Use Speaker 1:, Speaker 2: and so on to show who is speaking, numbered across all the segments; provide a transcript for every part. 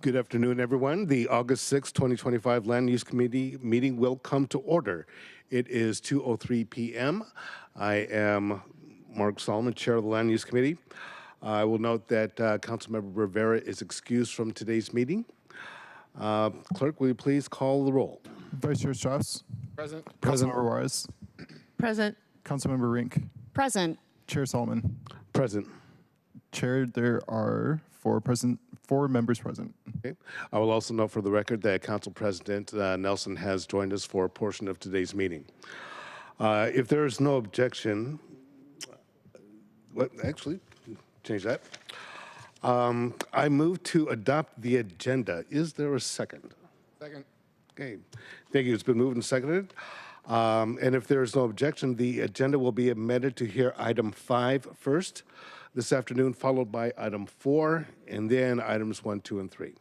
Speaker 1: Good afternoon, everyone. The August 6, 2025 Land Use Committee meeting will come to order. It is 2:03 p.m. I am Mark Solomon, Chair of the Land Use Committee. I will note that Councilmember Rivera is excused from today's meeting. Clerk, will you please call the roll?
Speaker 2: Vice Chair Strauss.
Speaker 3: Present.
Speaker 2: Councilmember Juarez.
Speaker 4: Present.
Speaker 2: Councilmember Rink.
Speaker 4: Present.
Speaker 2: Chair Solomon.
Speaker 1: Present.
Speaker 2: Chair, there are four members present.
Speaker 1: Okay. I will also note for the record that Council President Nelson has joined us for a portion of today's meeting. If there is no objection, actually, change that. I move to adopt the agenda. Is there a second?
Speaker 3: Second.
Speaker 1: Okay. Thank you. It's been moved and seconded. And if there is no objection, the agenda will be amended to hear item 5 first this afternoon, followed by item 4, and then items 1, 2, and 3.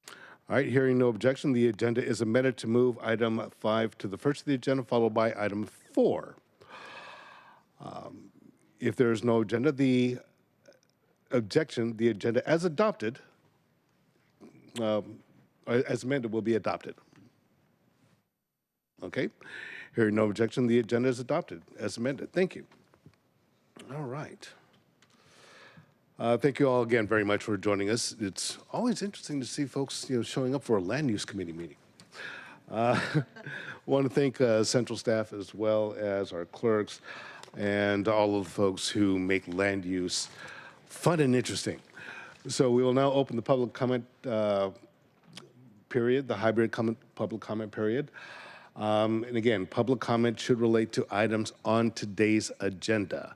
Speaker 1: All right, hearing no objection, the agenda is amended to move item 5 to the first of the agenda, followed by item 4. If there is no agenda, the agenda as adopted, as amended, will be adopted. Okay, hearing no objection, the agenda is adopted as amended. Thank you. All right. Thank you all again very much for joining us. It's always interesting to see folks, showing up for a land use committee meeting. Want to thank central staff as well as our clerks and all of the folks who make land use fun and interesting. So we will now open the public comment period, the hybrid public comment period. And again, public comment should relate to items on today's agenda.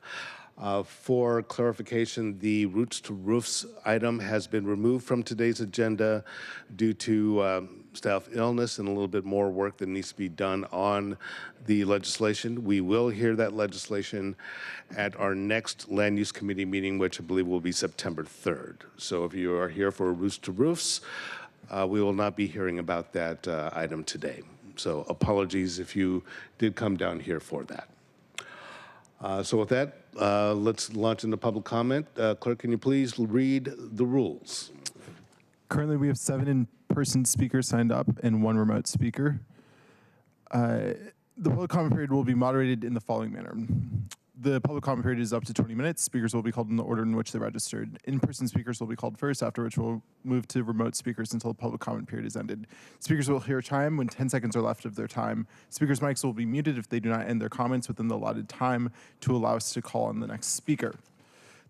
Speaker 1: For clarification, the Roots to Roofs item has been removed from today's agenda due to staff illness and a little bit more work that needs to be done on the legislation. We will hear that legislation at our next Land Use Committee meeting, which I believe will be September 3rd. So if you are here for Roots to Roofs, we will not be hearing about that item today. So apologies if you did come down here for that. So with that, let's launch into public comment. Clerk, can you please read the rules?
Speaker 2: Currently, we have 7 in-person speakers signed up and 1 remote speaker. The public comment period will be moderated in the following manner. The public comment period is up to 20 minutes. Speakers will be called in the order in which they registered. In-person speakers will be called first, after which we'll move to remote speakers until the public comment period is ended. Speakers will hear chime when 10 seconds are left of their time. Speakers' mics will be muted if they do not end their comments within the allotted time to allow us to call on the next speaker.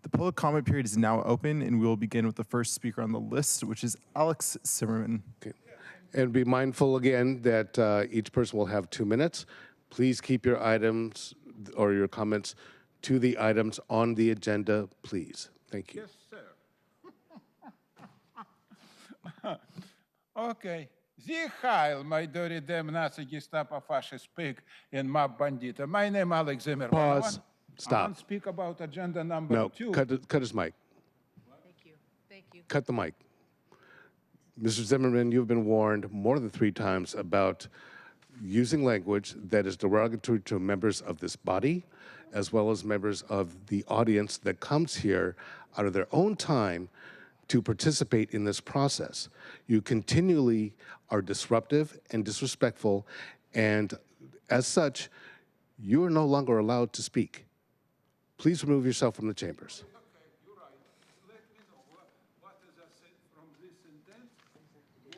Speaker 2: The public comment period is now open, and we will begin with the first speaker on the list, which is Alex Zimmerman.
Speaker 1: Okay. And be mindful again that each person will have 2 minutes. Please keep your items or your comments to the items on the agenda, please. Thank you.
Speaker 5: Yes, sir. Okay. The Heil, my dirty damn Nazi Gestapo fascist pig and mob bandita. My name Alex Zimmerman.
Speaker 1: Pause. Stop.
Speaker 5: I want to speak about agenda number 2.
Speaker 1: Cut his mic.
Speaker 4: Thank you. Thank you.
Speaker 1: Cut the mic. Mr. Zimmerman, you've been warned more than 3 times about using language that is derogatory to members of this body, as well as members of the audience that comes here out of their own time to participate in this process. You continually are disruptive and disrespectful, and as such, you are no longer allowed to speak. Please remove yourself from the chambers.
Speaker 5: Okay, you're right. Let me know what is that from this sentence,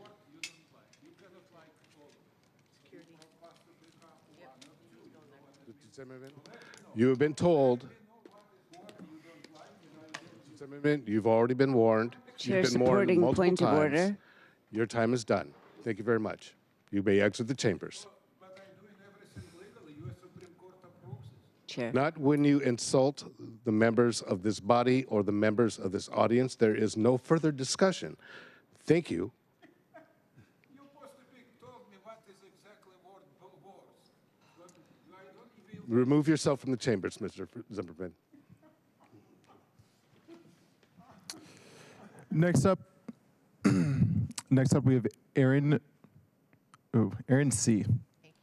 Speaker 5: what you don't like. You cannot like all of it. Security.
Speaker 1: Mr. Zimmerman, you have been told. Mr. Zimmerman, you've already been warned.
Speaker 4: Chair
Speaker 1: You've been warned
Speaker 4: supporting
Speaker 1: multiple
Speaker 4: point of
Speaker 1: times.
Speaker 4: order.
Speaker 1: Your time is done. Thank you very much. You may exit the chambers.
Speaker 5: But I'm doing everything legally. U.S. Supreme Court approves it.
Speaker 4: Chair.
Speaker 1: Not when you insult the members of this body or the members of this audience. There is no further discussion. Thank you.
Speaker 5: You're supposed to be told me what is exactly word words. But I don't even...
Speaker 1: Remove yourself from the chambers, Mr. Zimmerman.
Speaker 2: Next up, we have Aaron C.
Speaker 4: Thank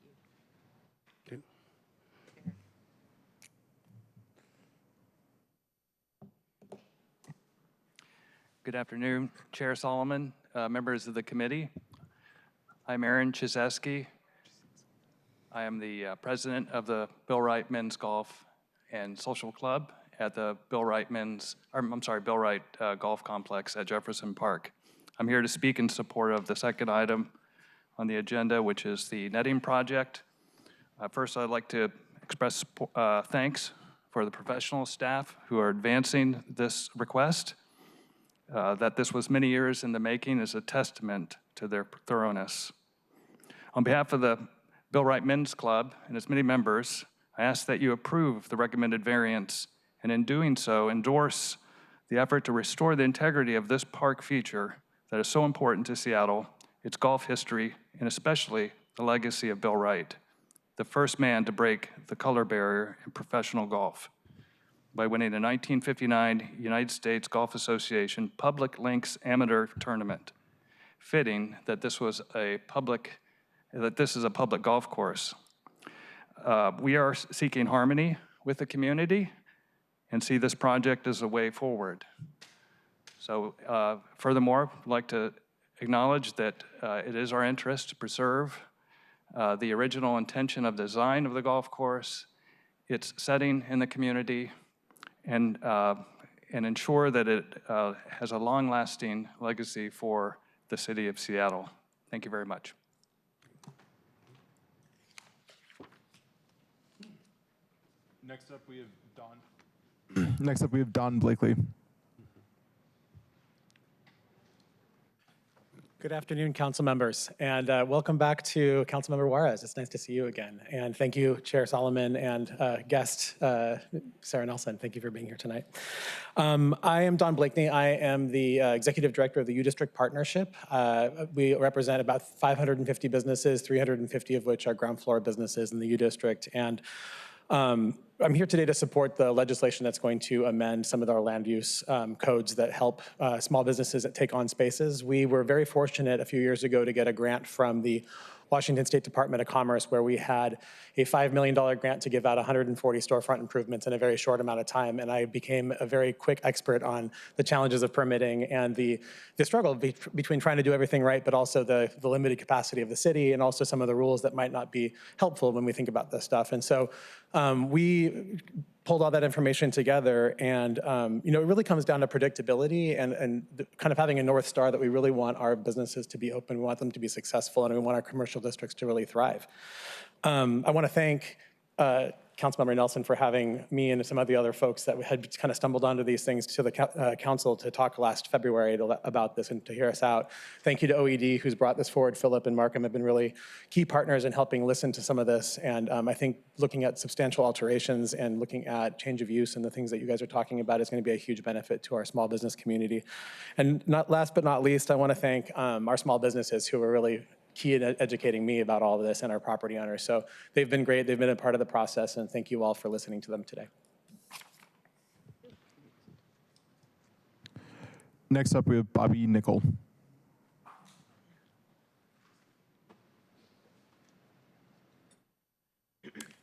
Speaker 4: you.
Speaker 1: Okay.
Speaker 3: Good afternoon, Chair Solomon, members of the committee. I'm Aaron Chizeski. I am the president of the Bill Wright Men's Golf and Social Club at the Bill Wright Golf Complex at Jefferson Park. I'm here to speak in support of the second item on the agenda, which is the netting project. First, I'd like to express thanks for the professional staff who are advancing this request. That this was many years in the making is a testament to their thoroughness. On behalf of the Bill Wright Men's Club and its many members, I ask that you approve the recommended variance, and in doing so, endorse the effort to restore the integrity of this park feature that is so important to Seattle, its golf history, and especially the legacy of Bill Wright, the first man to break the color barrier in professional golf by winning the 1959 United States Golf Association Public Links Amateur Tournament. Fitting that this is a public golf course. We are seeking harmony with the community and see this project as a way forward. So furthermore, I'd like to acknowledge that it is our interest to preserve the original intention of design of the golf course, its setting in the community, and ensure that it has a long-lasting legacy for the city of Seattle. Thank you very much.
Speaker 2: Next up, we have Don. Next up, we have Don Blakely.
Speaker 6: Good afternoon, council members, and welcome back to Councilmember Juarez. It's nice to see you again. And thank you, Chair Solomon and guest Sarah Nelson. Thank you for being here tonight. I am Don Blakely. I am the Executive Director of the U-District Partnership. We represent about 550 businesses, 350 of which are ground floor businesses in the U-District. And I'm here today to support the legislation that's going to amend some of our land use codes that help small businesses that take on spaces. We were very fortunate a few years ago to get a grant from the Washington State Department of Commerce, where we had a $5 million grant to give out 140 storefront improvements in a very short amount of time. And I became a very quick expert on the challenges of permitting and the struggle between trying to do everything right, but also the limited capacity of the city, and also some of the rules that might not be helpful when we think about this stuff. And so we pulled all that information together, and it really comes down to predictability and kind of having a North Star that we really want our businesses to be open, we want them to be successful, and we want our commercial districts to really thrive. I want to thank Councilmember Nelson for having me and some of the other folks that had kind of stumbled onto these things to the council to talk last February about this and to hear us out. Thank you to OED, who's brought this forward. Philip and Markham have been really key partners in helping listen to some of this. And I think looking at substantial alterations and looking at change of use and the things that you guys are talking about is going to be a huge benefit to our small business community. And last but not least, I want to thank our small businesses who are really key in educating me about all of this and our property owners. So they've been great. They've been a part of the process, and thank you all for listening to them today.
Speaker 2: Next up, we have Bobby Nickel.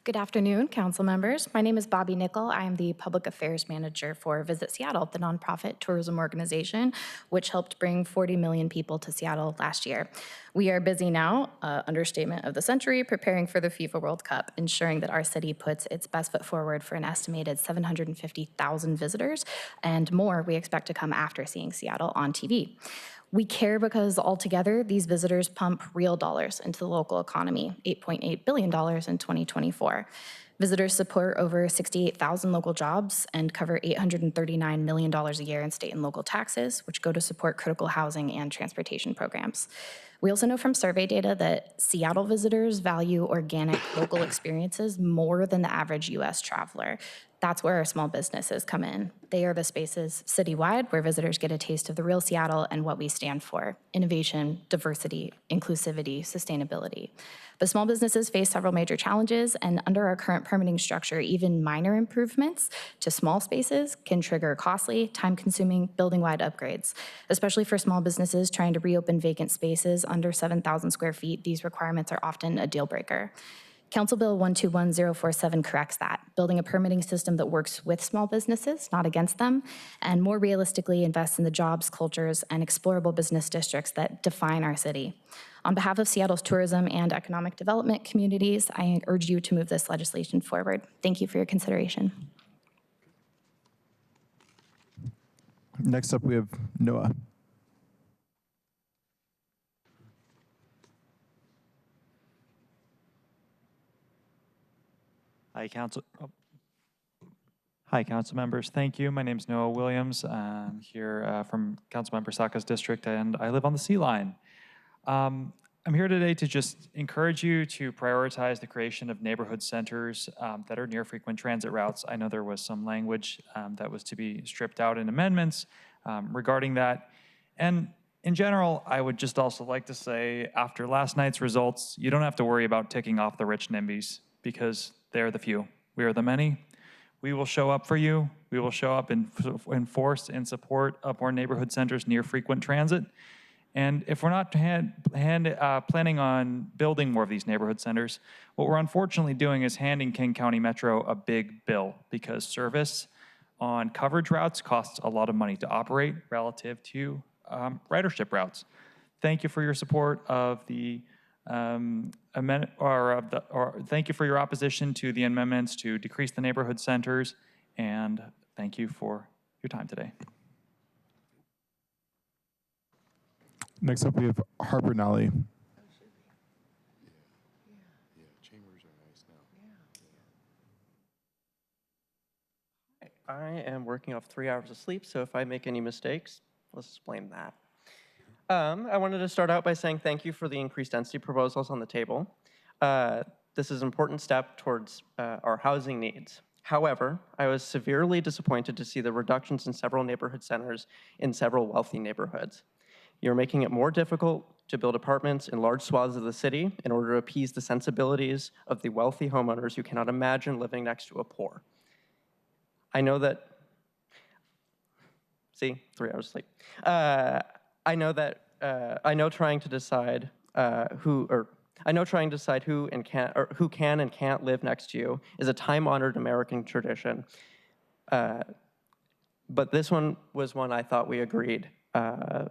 Speaker 7: Good afternoon, council members. My name is Bobby Nickel. I am the Public Affairs Manager for Visit Seattle, the nonprofit tourism organization, which helped bring 40 million people to Seattle last year. We are busy now, understatement of the century, preparing for the FIFA World Cup, ensuring that our city puts its best foot forward for an estimated 750,000 visitors, and more we expect to come after seeing Seattle on TV. We care because altogether, these visitors pump real dollars into the local economy, $8.8 billion in 2024. Visitors support over 68,000 local jobs and cover $839 million a year in state and local taxes, which go to support critical housing and transportation programs. We also know from survey data that Seattle visitors value organic local experiences more than the average US traveler. That's where our small businesses come in. They are the spaces citywide where visitors get a taste of the real Seattle and what we stand for: innovation, diversity, inclusivity, sustainability. But small businesses face several major challenges, and under our current permitting structure, even minor improvements to small spaces can trigger costly, time-consuming, building-wide upgrades. Especially for small businesses trying to reopen vacant spaces under 7,000 square feet, these requirements are often a deal breaker. Council Bill 121047 corrects that, building a permitting system that works with small businesses, not against them, and more realistically invests in the jobs, cultures, and explorable business districts that define our city. On behalf of Seattle's tourism and economic development communities, I urge you to move this legislation forward. Thank you for your consideration.
Speaker 2: Next up, we have Noah.
Speaker 8: Hi, Council members. Thank you. My name is Noah Williams. I'm here from Councilmember Saka's district, and I live on the Sea Line. I'm here today to just encourage you to prioritize the creation of neighborhood centers that are near frequent transit routes. I know there was some language that was to be stripped out in amendments regarding that. And in general, I would just also like to say, after last night's results, you don't have to worry about ticking off the rich NIMBYs, because they are the few. We are the many. We will show up for you. We will show up in force in support of more neighborhood centers near frequent transit. And if we're not planning on building more of these neighborhood centers, what we're unfortunately doing is handing King County Metro a big bill, because service on coverage routes costs a lot of money to operate relative to ridership routes. Thank you for your support of the thank you for your opposition to the amendments to decrease the neighborhood centers, and thank you for your time today.
Speaker 2: Next up, we have Harper Nally.
Speaker 9: I am working off 3 hours of sleep, so if I make any mistakes, let's explain that. I wanted to start out by saying thank you for the increased density proposals on the table. This is an important step towards our housing needs. However, I was severely disappointed to see the reductions in several neighborhood centers in several wealthy neighborhoods. You're making it more difficult to build apartments in large swaths of the city in order to appease the sensibilities of the wealthy homeowners who cannot imagine living next to a poor. I know that, see, 3 hours of sleep. I know trying to decide who can and can't live next to you is a time-honored American tradition. But this one was one I thought we agreed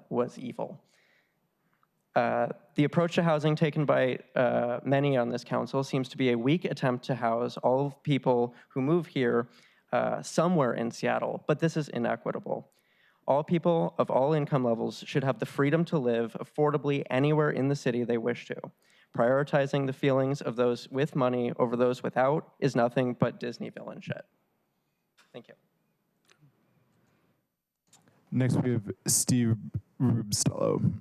Speaker 9: was evil. The approach to housing taken by many on this council seems to be a weak attempt to house all people who move here somewhere in Seattle, but this is inequitable. All people of all income levels should have the freedom to live affordably anywhere in the city they wish to. Prioritizing the feelings of those with money over those without is nothing but Disney villain shit. Thank you.
Speaker 2: Next, we have Steve Rubstello.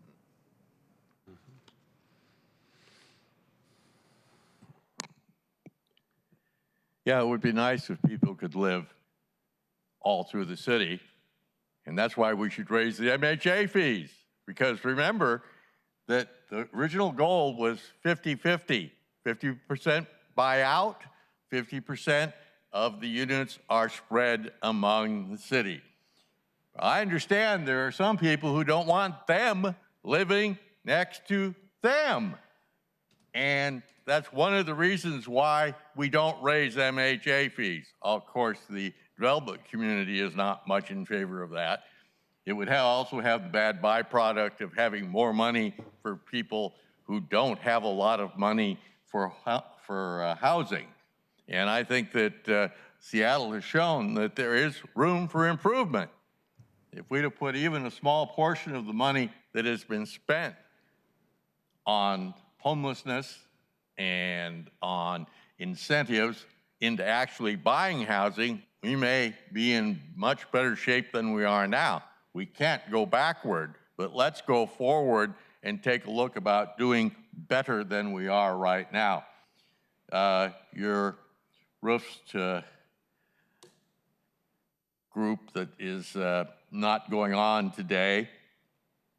Speaker 10: Yeah, it would be nice if people could live all through the city. And that's why we should raise the MHA fees. Because remember that the original goal was 50-50. 50% buyout, 50% of the units are spread among the city. I understand there are some people who don't want them living next to them. And that's one of the reasons why we don't raise MHA fees. Of course, the development community is not much in favor of that. It would also have the bad byproduct of having more money for people who don't have a lot of money for housing. And I think that Seattle has shown that there is room for improvement. If we'd have put even a small portion of the money that has been spent on homelessness and on incentives into actually buying housing, we may be in much better shape than we are now. We can't go backward, but let's go forward and take a look about doing better than we are right now. Your roofs group that is not going on today,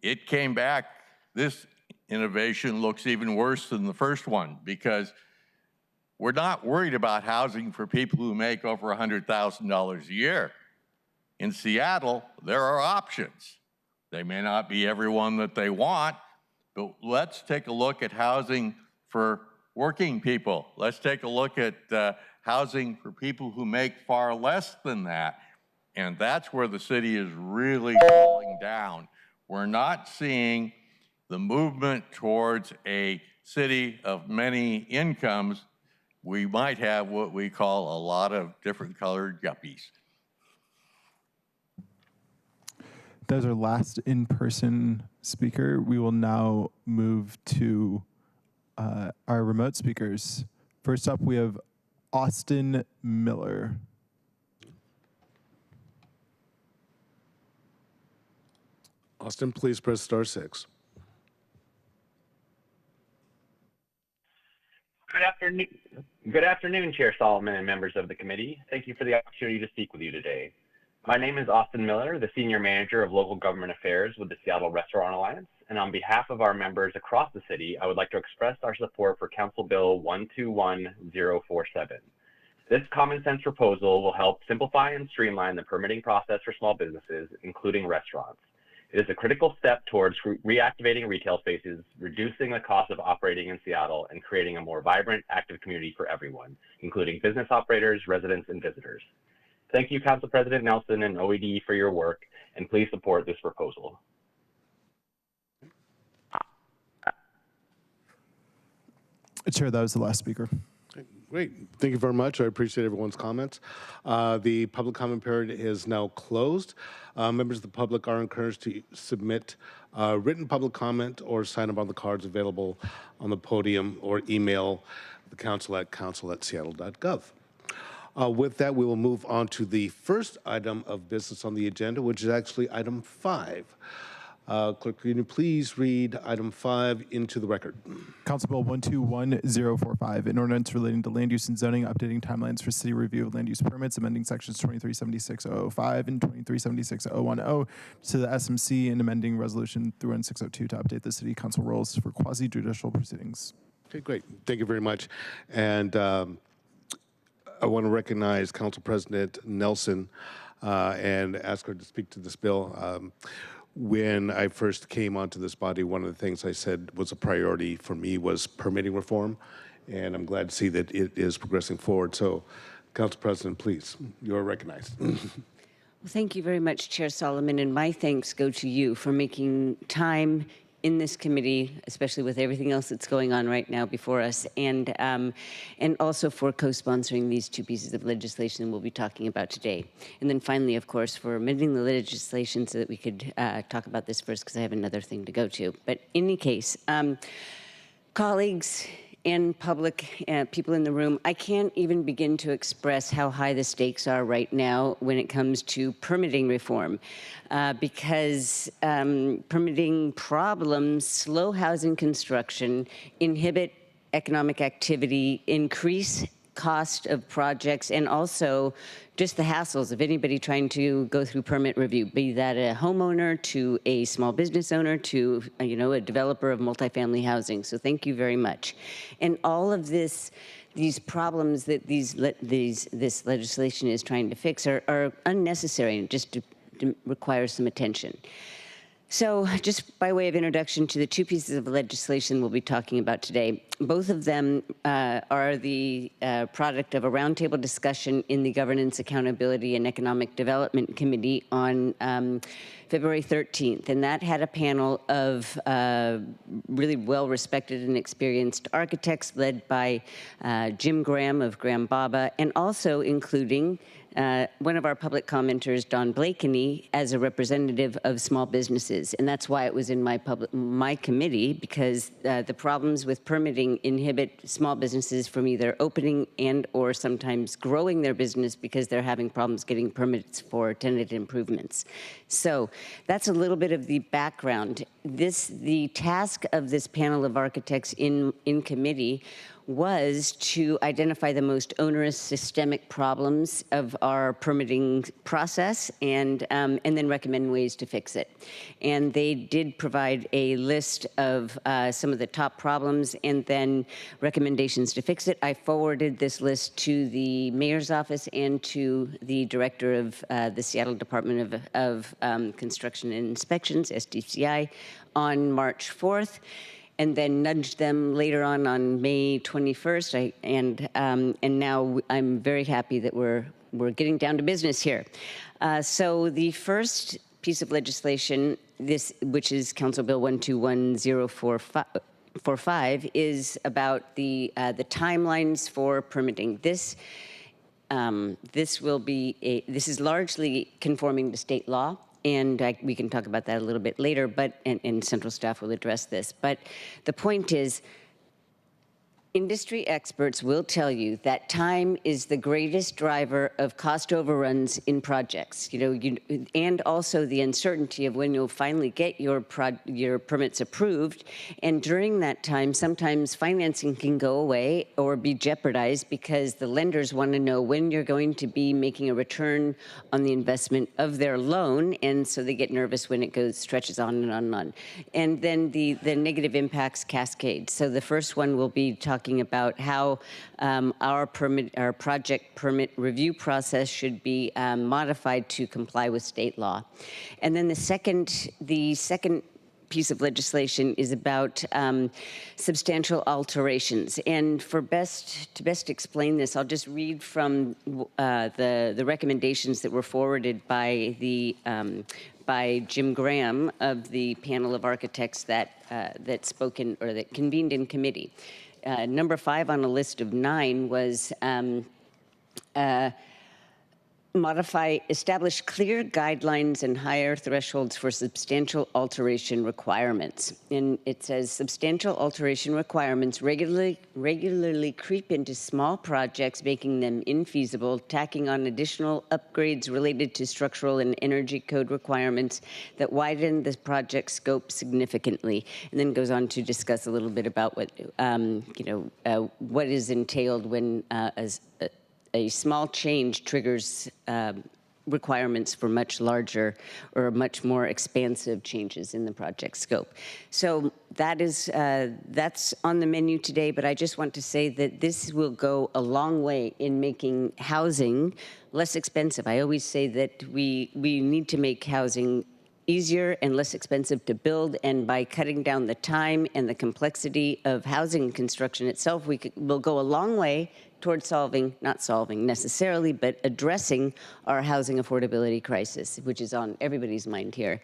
Speaker 10: it came back. This innovation looks even worse than the first one, because we're not worried about housing for people who make over $100,000 a year. In Seattle, there are options. They may not be everyone that they want, but let's take a look at housing for working people. Let's take a look at housing for people who make far less than that. And that's where the city is really falling down. We're not seeing the movement towards a city of many incomes. We might have what we call a lot of different colored yuppies.
Speaker 2: That was our last in-person speaker. We will now move to our remote speakers. First up, we have Austin Miller.
Speaker 1: Austin, please press *6.
Speaker 11: Good afternoon, Chair Solomon and members of the committee. Thank you for the opportunity to speak with you today. My name is Austin Miller, the Senior Manager of Local Government Affairs with the Seattle Restaurant Alliance, and on behalf of our members across the city, I would like to express our support for Council Bill 121047. This common sense proposal will help simplify and streamline the permitting process for small businesses, including restaurants. It is a critical step towards reactivating retail spaces, reducing the cost of operating in Seattle, and creating a more vibrant, active community for everyone, including business operators, residents, and visitors. Thank you, Council President Nelson and OED for your work, and please support this proposal.
Speaker 2: Chair, that was the last speaker.
Speaker 1: Great. Thank you very much. I appreciate everyone's comments. The public comment period is now closed. Members of the public are encouraged to submit written public comment or sign up on the cards available on the podium or email the council at seattle.gov. With that, we will move on to the first item of business on the agenda, which is actually item 5. Clerk, can you please read item 5 into the record?
Speaker 2: Council Bill 121045, an ordinance relating to land use and zoning, updating timelines for city review of land use permits, amending sections 2376.005 and 2376.010 to the SMC, and amending resolution 31602 to update the city council rules for quasi-judicial proceedings.
Speaker 1: Okay, great. Thank you very much. And I want to recognize Council President Nelson and ask her to speak to this bill. When I first came onto this body, one of the things I said was a priority for me was permitting reform, and I'm glad to see that it is progressing forward. So, Council President, please, you are recognized.
Speaker 12: Well, thank you very much, Chair Solomon, and my thanks go to you for making time in this committee, especially with everything else that's going on right now before us, and also for co-sponsoring these 2 pieces of legislation we'll be talking about today. And then finally, of course, for amending the legislation so that we could talk about this first, because I have another thing to go to. But in any case, colleagues and public people in the room, I can't even begin to express how high the stakes are right now when it comes to permitting reform, because permitting problems slow housing construction, inhibit economic activity, increase cost of projects, and also just the hassles of anybody trying to go through permit review, be that a homeowner to a small business owner to a developer of multifamily housing. So thank you very much. And all of these problems that this legislation is trying to fix are unnecessary and just require some attention. So just by way of introduction to the 2 pieces of legislation we'll be talking about today, both of them are the product of a roundtable discussion in the Governance, Accountability, and Economic Development Committee on February 13th. And that had a panel of really well-respected and experienced architects led by Jim Graham of Graham Baba, and also including one of our public commenters, Don Blakeney, as a representative of small businesses. And that's why it was in my committee, because the problems with permitting inhibit small businesses from either opening and or sometimes growing their business because they're having problems getting permits for tenant improvements. So that's a little bit of the background. The task of this panel of architects in committee was to identify the most onerous systemic problems of our permitting process and then recommend ways to fix it. And they did provide a list of some of the top problems and then recommendations to fix it. I forwarded this list to the mayor's office and to the director of the Seattle Department of Construction and Inspections, SDCI, on March 4th. and then nudged them later on May 21st. And now I'm very happy that we're getting down to business here. So the first piece of legislation, which is Council Bill 121045, is about the timelines for permitting. This is largely conforming to state law, and we can talk about that a little bit later, and central staff will address this. But the point is, industry experts will tell you that time is the greatest driver of cost overruns in projects. And also the uncertainty of when you'll finally get your permits approved. And during that time, sometimes financing can go away or be jeopardized because the lenders want to know when you're going to be making a return on the investment of their loan, and so they get nervous when it stretches on and on and on. And then the negative impacts cascade. So the first one will be talking about how our project permit review process should be modified to comply with state law. And then the second piece of legislation is about substantial alterations. And to best explain this, I'll just read from the recommendations that were forwarded by Jim Graham of the panel of architects that convened in committee. Number 5 on a list of 9 was establish clear guidelines and higher thresholds for substantial alteration requirements. And it says substantial alteration requirements regularly creep into small projects, making them infeasible, tacking on additional upgrades related to structural and energy code requirements that widen the project scope significantly. And then goes on to discuss a little bit about what is entailed when a small change triggers requirements for much larger or much more expansive changes in the project scope. So that's on the menu today, but I just want to say that this will go a long way in making housing less expensive. I always say that we need to make housing easier and less expensive to build, and by cutting down the time and the complexity of housing construction itself, we'll go a long way towards not solving necessarily, but addressing our housing affordability crisis, which is on everybody's mind here.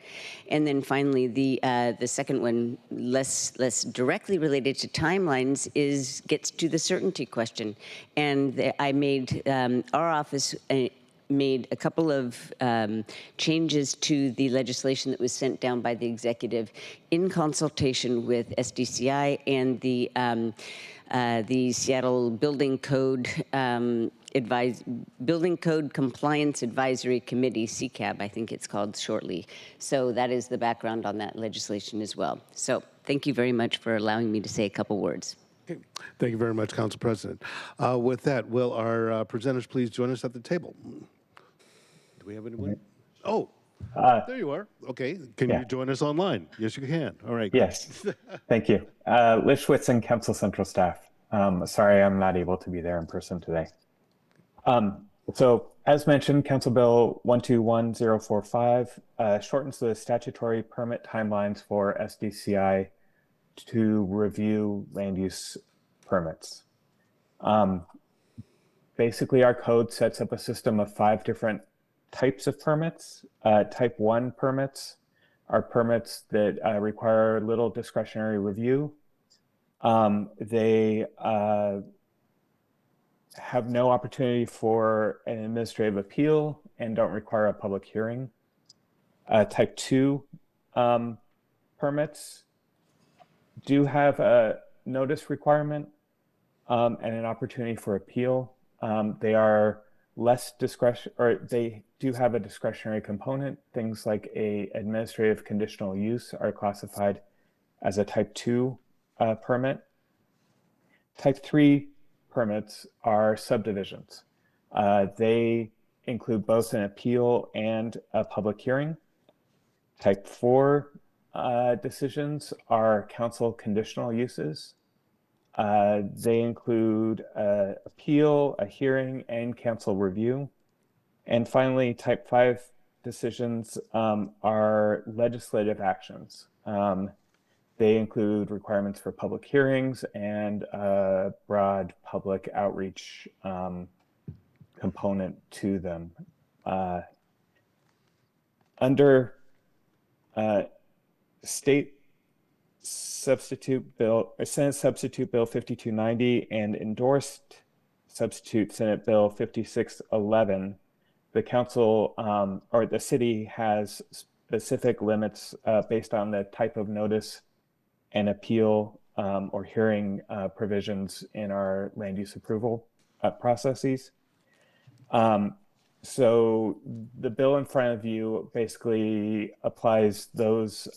Speaker 12: And then finally, the second one, less directly related to timelines, gets to the certainty question. And our office made a couple of changes to the legislation that was sent down by the executive in consultation with SDCI and the Seattle Building Code Building Code Compliance Advisory Committee, CCAB, I think it's called shortly. So that is the background on that legislation as well. So thank you very much for allowing me to say a couple words.
Speaker 1: Okay. Thank you very much, Council President. With that, will our presenters please join us at the table? Do we have anyone? Oh, there you are. Okay. Can you join us online? Yes, you can. All right.
Speaker 13: Yes. Thank you. Liv Schwitzen, Council Central staff. Sorry, I'm not able to be there in person today. So as mentioned, Council Bill 121045 shortens the statutory permit timelines for SDCI to review land use permits. Basically, our code sets up a system of 5 different types of permits. Type 1 permits are permits that require little discretionary review. They have no opportunity for an administrative appeal and don't require a public hearing. Type 2 permits do have a notice requirement and an opportunity for appeal. They are less discretion, or they do have a discretionary component. Things like a administrative conditional use are classified as a type 2 permit. Type 3 permits are subdivisions. They include both an appeal and a public hearing. Type 4 decisions are council conditional uses. They include appeal, a hearing, and council review. And finally, type 5 decisions are legislative actions. They include requirements for public hearings and a broad public outreach component to them. Under State Substitute Bill, or Senate Substitute Bill 5290 and endorsed Substitute Senate Bill 5611, the council or the city has specific limits based on the type of notice and appeal or hearing provisions in our land use approval processes. So the bill in front of you basically applies those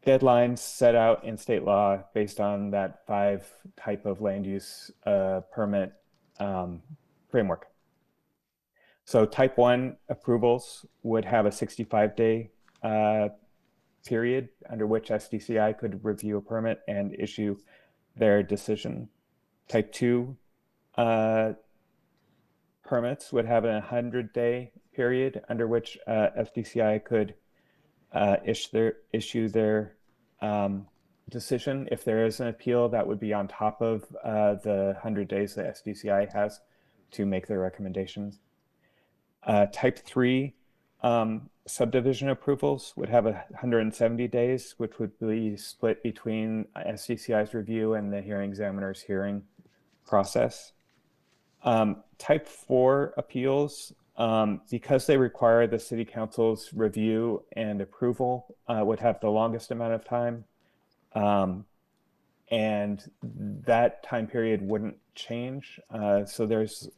Speaker 13: deadlines set out in state law based on that 5 type of land use permit framework. So type 1 approvals would have a 65-day period under which SDCI could review a permit and issue their decision. Type 2 permits would have a 100-day period under which SDCI could issue their decision. If there is an appeal, that would be on top of the 100 days that SDCI has to make their recommendations. Type 3 subdivision approvals would have 170 days, which would be split between SDCI's review and the hearing examiner's hearing process. Type 4 appeals, because they require the city council's review and approval, would have the longest amount of time. And that time period wouldn't change. So there's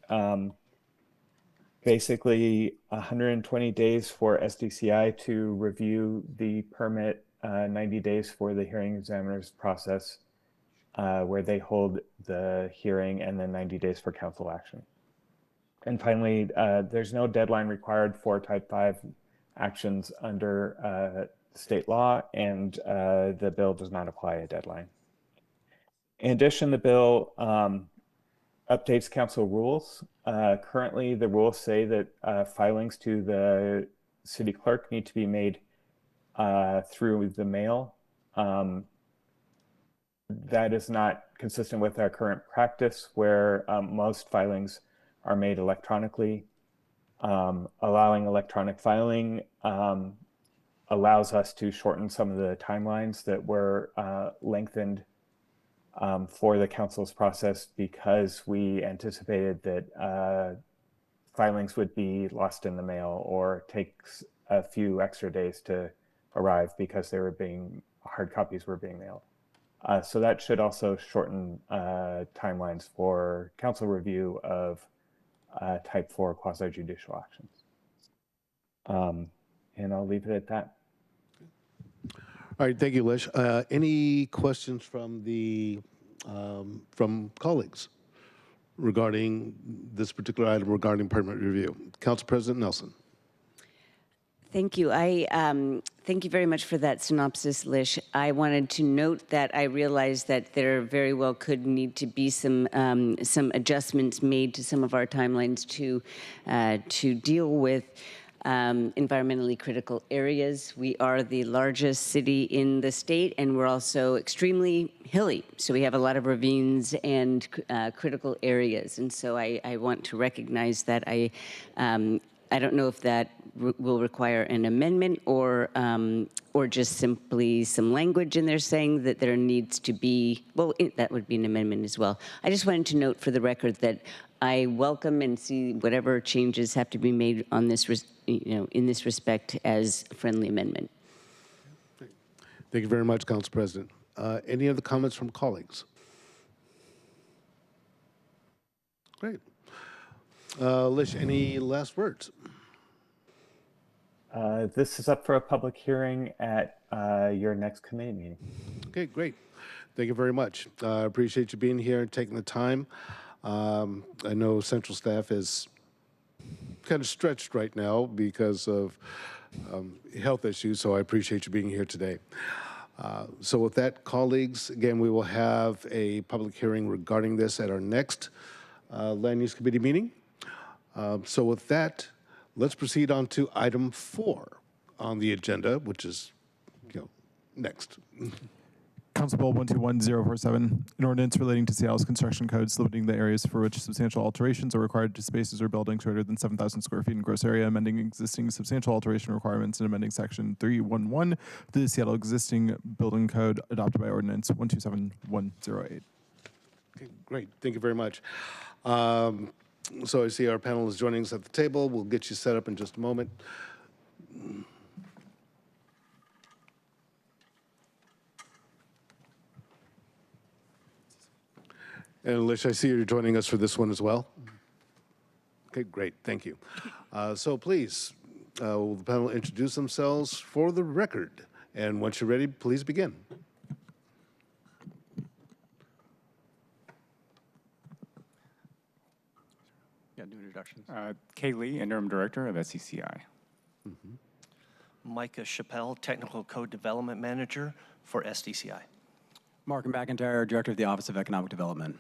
Speaker 13: basically 120 days for SDCI to review the permit, 90 days for the hearing examiner's process, where they hold the hearing, and then 90 days for council action. And finally, there's no deadline required for type 5 actions under state law, and the bill does not apply a deadline. In addition, the bill updates council rules. Currently, the rules say that filings to the city clerk need to be made through the mail. That is not consistent with our current practice, where most filings are made electronically. Allowing electronic filing allows us to shorten some of the timelines that were lengthened for the council's process, because we anticipated that filings would be lost in the mail or take a few extra days to arrive because they were hard copies were being mailed. So that should also shorten timelines for council review of type 4 quasi-judicial actions. And I'll leave it at that.
Speaker 1: All right, thank you, Lish. Any questions from from colleagues regarding this particular item regarding permit review? Council President Nelson.
Speaker 12: Thank you. Thank you very much for that synopsis, Lish. I wanted to note that I realized that there very well could need to be some adjustments made to some of our timelines to deal with environmentally critical areas. We are the largest city in the state, and we're also extremely hilly. So we have a lot of ravines and critical areas. And so I want to recognize that I don't know if that will require an amendment or just simply some language in there saying that there needs to be, well, that would be an amendment as well. I just wanted to note for the record that I welcome and see whatever changes have to be made on this, in this respect as a friendly amendment.
Speaker 1: Thank you very much, Council President. Any other comments from colleagues? Great. Lish, any last words?
Speaker 13: This is up for a public hearing at your next committee meeting.
Speaker 1: Okay, great. Thank you very much. I appreciate you being here and taking the time. I know central staff is kind of stretched right now because of health issues, so I appreciate you being here today. So with that, colleagues, again, we will have a public hearing regarding this at our next Land Use Committee meeting. So with that, let's proceed on to item 4 on the agenda, which is Next.
Speaker 2: Council Bill 121047, an ordinance relating to Seattle's construction codes limiting the areas for which substantial alterations are required to spaces or buildings greater than 7,000 square feet in gross area, amending existing substantial alteration requirements and amending section 311 of the Seattle existing building code adopted by ordinance 127108.
Speaker 1: Okay, great. Thank you very much. So I see our panel is joining us at the table. We'll get you set up in just a moment. And Alicia, I see you're joining us for this one as well. Okay, great. Thank you. So please, will the panel introduce themselves for the record? And once you're ready, please begin.
Speaker 14: Yeah, new introductions.
Speaker 15: Kay Lee, Interim Director of SCCI.
Speaker 14: Micah Chappelle, Technical Code Development Manager for SDCI.
Speaker 16: Mark McIntyre, Director of the Office of Economic Development.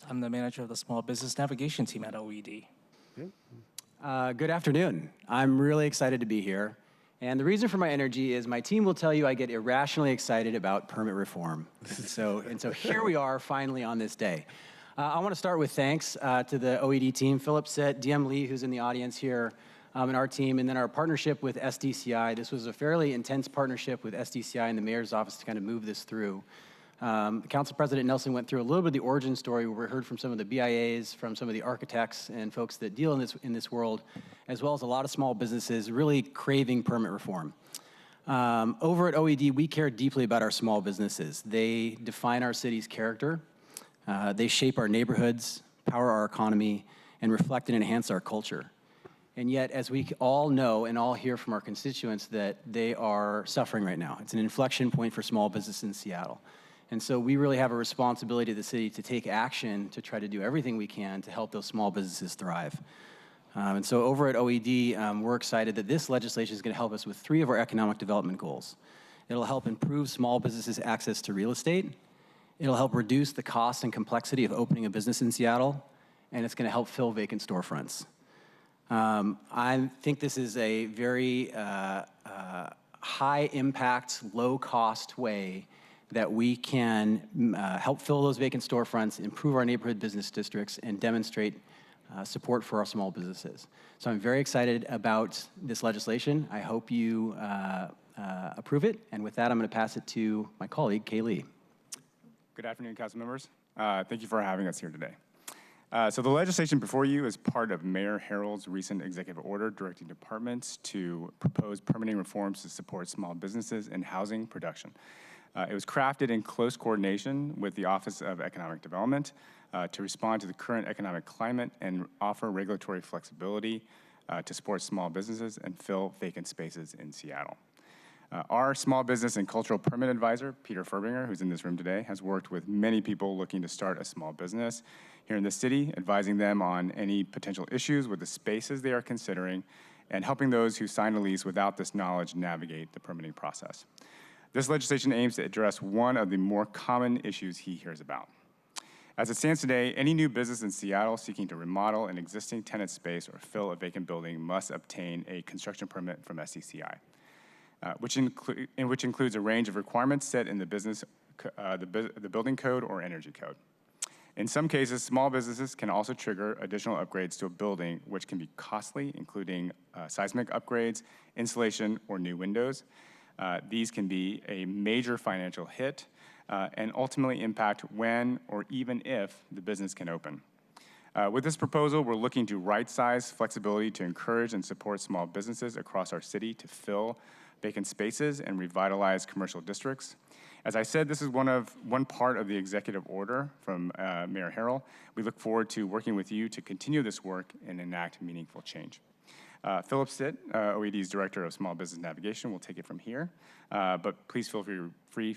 Speaker 17: I'm the manager of the Small Business Navigation Team at OED.
Speaker 16: Good afternoon. I'm really excited to be here. And the reason for my energy is my team will tell you I get irrationally excited about permit reform. And so here we are finally on this day. I want to start with thanks to the OED team, Philip Sitt, DM Lee, who's in the audience here, and our team, and then our partnership with SDCI. This was a fairly intense partnership with SDCI and the mayor's office to kind of move this through. Council President Nelson went through a little bit of the origin story where we heard from some of the BIAs, from some of the architects and folks that deal in this world, as well as a lot of small businesses really craving permit reform. Over at OED, we care deeply about our small businesses. They define our city's character. They shape our neighborhoods, power our economy, and reflect and enhance our culture. And yet, as we all know and all hear from our constituents, that they are suffering right now. It's an inflection point for small business in Seattle. And so we really have a responsibility to the city to take action to try to do everything we can to help those small businesses thrive. And so over at OED, we're excited that this legislation is going to help us with 3 of our economic development goals. It'll help improve small businesses' access to real estate. It'll help reduce the cost and complexity of opening a business in Seattle. And it's going to help fill vacant storefronts. I think this is a very high impact, low cost way that we can help fill those vacant storefronts, improve our neighborhood business districts, and demonstrate support for our small businesses. So I'm very excited about this legislation. I hope you approve it. And with that, I'm going to pass it to my colleague, Kay Lee.
Speaker 15: Good afternoon, council members. Thank you for having us here today. So the legislation before you is part of Mayor Harrell's recent executive order directing departments to propose permitting reforms to support small businesses and housing production. It was crafted in close coordination with the Office of Economic Development to respond to the current economic climate and offer regulatory flexibility to support small businesses and fill vacant spaces in Seattle. Our small business and cultural permit advisor, Peter Furbinger, who's in this room today, has worked with many people looking to start a small business here in the city, advising them on any potential issues with the spaces they are considering and helping those who sign a lease without this knowledge navigate the permitting process. This legislation aims to address one of the more common issues he hears about. As it stands today, any new business in Seattle seeking to remodel an existing tenant space or fill a vacant building must obtain a construction permit from SCCI, which includes a range of requirements set in the building code or energy code. In some cases, small businesses can also trigger additional upgrades to a building, which can be costly, including seismic upgrades, insulation, or new windows. These can be a major financial hit and ultimately impact when or even if the business can open. With this proposal, we're looking to right-size flexibility to encourage and support small businesses across our city to fill vacant spaces and revitalize commercial districts. As I said, this is one part of the executive order from Mayor Harrell. We look forward to working with you to continue this work and enact meaningful change. Philip Sitt, OED's Director of Small Business Navigation, will take it from here. But please feel free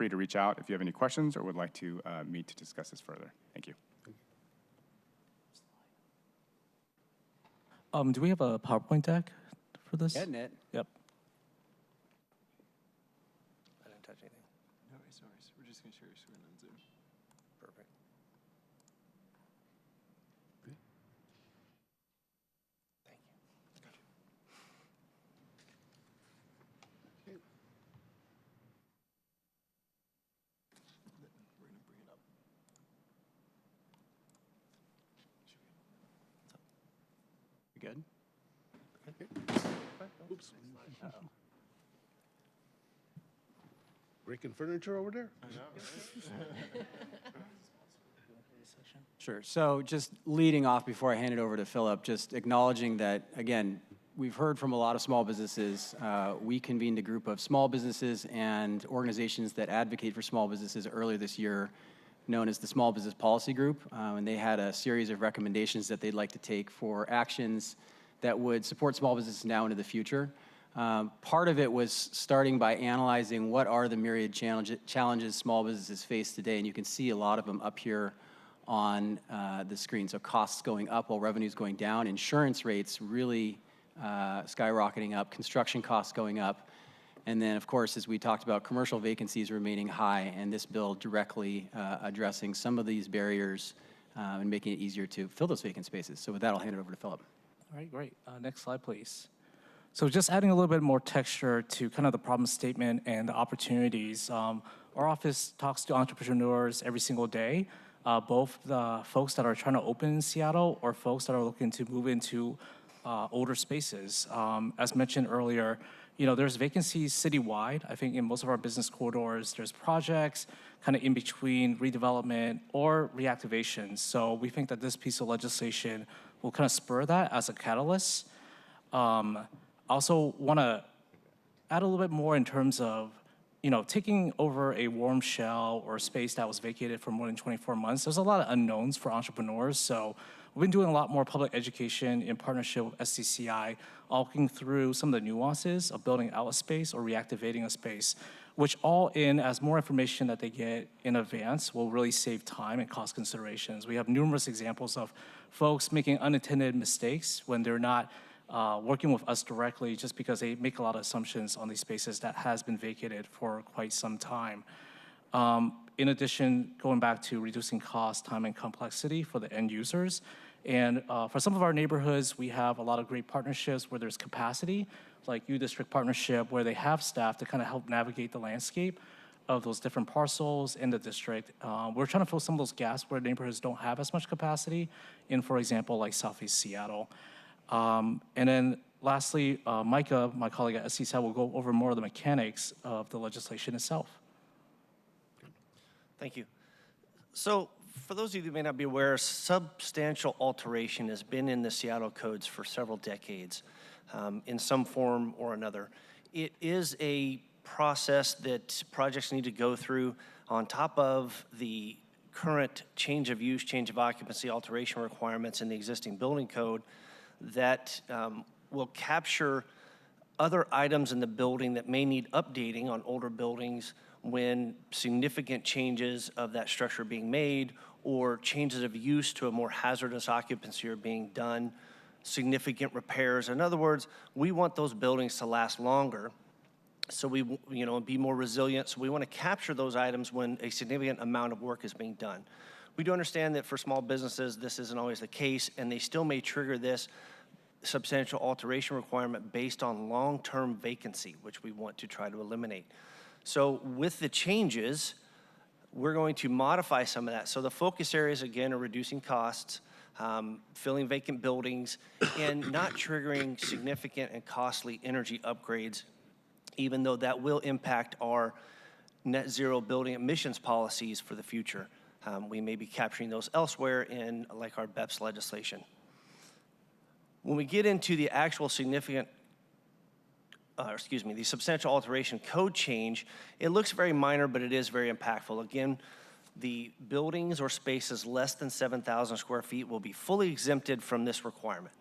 Speaker 15: to reach out if you have any questions or would like to meet to discuss this further. Thank you.
Speaker 17: Do we have a PowerPoint deck for this?
Speaker 16: Getting it.
Speaker 17: Yep.
Speaker 14: I didn't touch anything.
Speaker 2: No worries, no worries. We're just going to share your screen on Zoom.
Speaker 14: Perfect. Thank you.
Speaker 16: Good.
Speaker 1: Oops. Breaking furniture over there?
Speaker 16: Sure. So just leading off before I hand it over to Philip, just acknowledging that, again, we've heard from a lot of small businesses. We convened a group of small businesses and organizations that advocate for small businesses earlier this year, known as the Small Business Policy Group, and they had a series of recommendations that they'd like to take for actions that would support small businesses now into the future. Part of it was starting by analyzing what are the myriad challenges small businesses face today, and you can see a lot of them up here on the screen. So costs going up while revenue's going down, insurance rates really skyrocketing up, construction costs going up, and then of course, as we talked about, commercial vacancies remaining high, and this bill directly addressing some of these barriers and making it easier to fill those vacant spaces. So with that, I'll hand it over to Philip.
Speaker 17: All right, great. Next slide, please. So just adding a little bit more texture to kind of the problem statement and the opportunities. Our office talks to entrepreneurs every single day, both the folks that are trying to open in Seattle or folks that are looking to move into older spaces. As mentioned earlier, there's vacancies citywide. I think in most of our business corridors, there's projects kind of in between redevelopment or reactivation. So we think that this piece of legislation will kind of spur that as a catalyst. Also want to add a little bit more in terms of, taking over a warm shell or space that was vacated for more than 24 months. There's a lot of unknowns for entrepreneurs. So we've been doing a lot more public education in partnership with SCCI, walking through some of the nuances of building out a space or reactivating a space, which all in, as more information that they get in advance, will really save time and cost considerations. We have numerous examples of folks making unintended mistakes when they're not working with us directly, just because they make a lot of assumptions on these spaces that has been vacated for quite some time. In addition, going back to reducing cost, time, and complexity for the end users. And for some of our neighborhoods, we have a lot of great partnerships where there's capacity, like U-District partnership, where they have staff to kind of help navigate the landscape of those different parcels in the district. We're trying to fill some of those gaps where neighborhoods don't have as much capacity in, for example, like Southeast Seattle. And then lastly, Micah, my colleague at SCCI, will go over more of the mechanics of the legislation itself.
Speaker 14: Thank you. So for those of you who may not be aware, substantial alteration has been in the Seattle codes for several decades in some form or another. It is a process that projects need to go through on top of the current change of use, change of occupancy, alteration requirements in the existing building code that will capture other items in the building that may need updating on older buildings when significant changes of that structure are being made or changes of use to a more hazardous occupancy are being done, significant repairs. In other words, we want those buildings to last longer, so we, be more resilient. So we want to capture those items when a significant amount of work is being done. We do understand that for small businesses, this isn't always the case, and they still may trigger this substantial alteration requirement based on long-term vacancy, which we want to try to eliminate. So with the changes, we're going to modify some of that. So the focus areas, again, are reducing costs, filling vacant buildings, and not triggering significant and costly energy upgrades, even though that will impact our net zero building emissions policies for the future. We may be capturing those elsewhere in like our BEPS legislation. When we get into the actual significant, the substantial alteration code change, it looks very minor, but it is very impactful. Again, the buildings or spaces less than 7,000 square feet will be fully exempted from this requirement.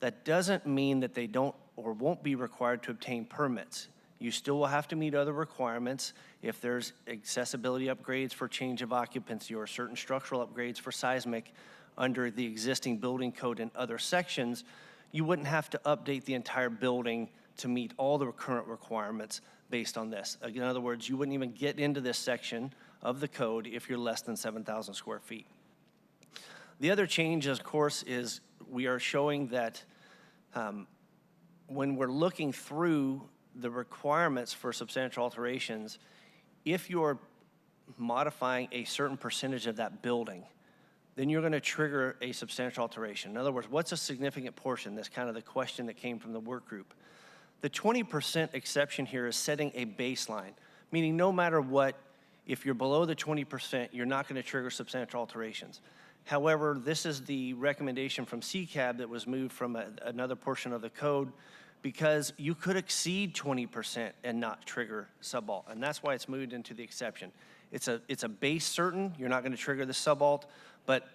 Speaker 14: That doesn't mean that they don't or won't be required to obtain permits. You still will have to meet other requirements. If there's accessibility upgrades for change of occupancy or certain structural upgrades for seismic under the existing building code and other sections, you wouldn't have to update the entire building to meet all the current requirements based on this. In other words, you wouldn't even get into this section of the code if you're less than 7,000 square feet. The other change, of course, is we are showing that when we're looking through the requirements for substantial alterations, if you're modifying a certain percentage of that building, then you're going to trigger a substantial alteration. In other words, what's a significant portion? That's kind of the question that came from the work group. The 20% exception here is setting a baseline, meaning no matter what, if you're below the 20%, you're not going to trigger substantial alterations. However, this is the recommendation from CCAB that was moved from another portion of the code, because you could exceed 20% and not trigger subalt, and that's why it's moved into the exception. It's a base certain, you're not going to trigger the subalt, but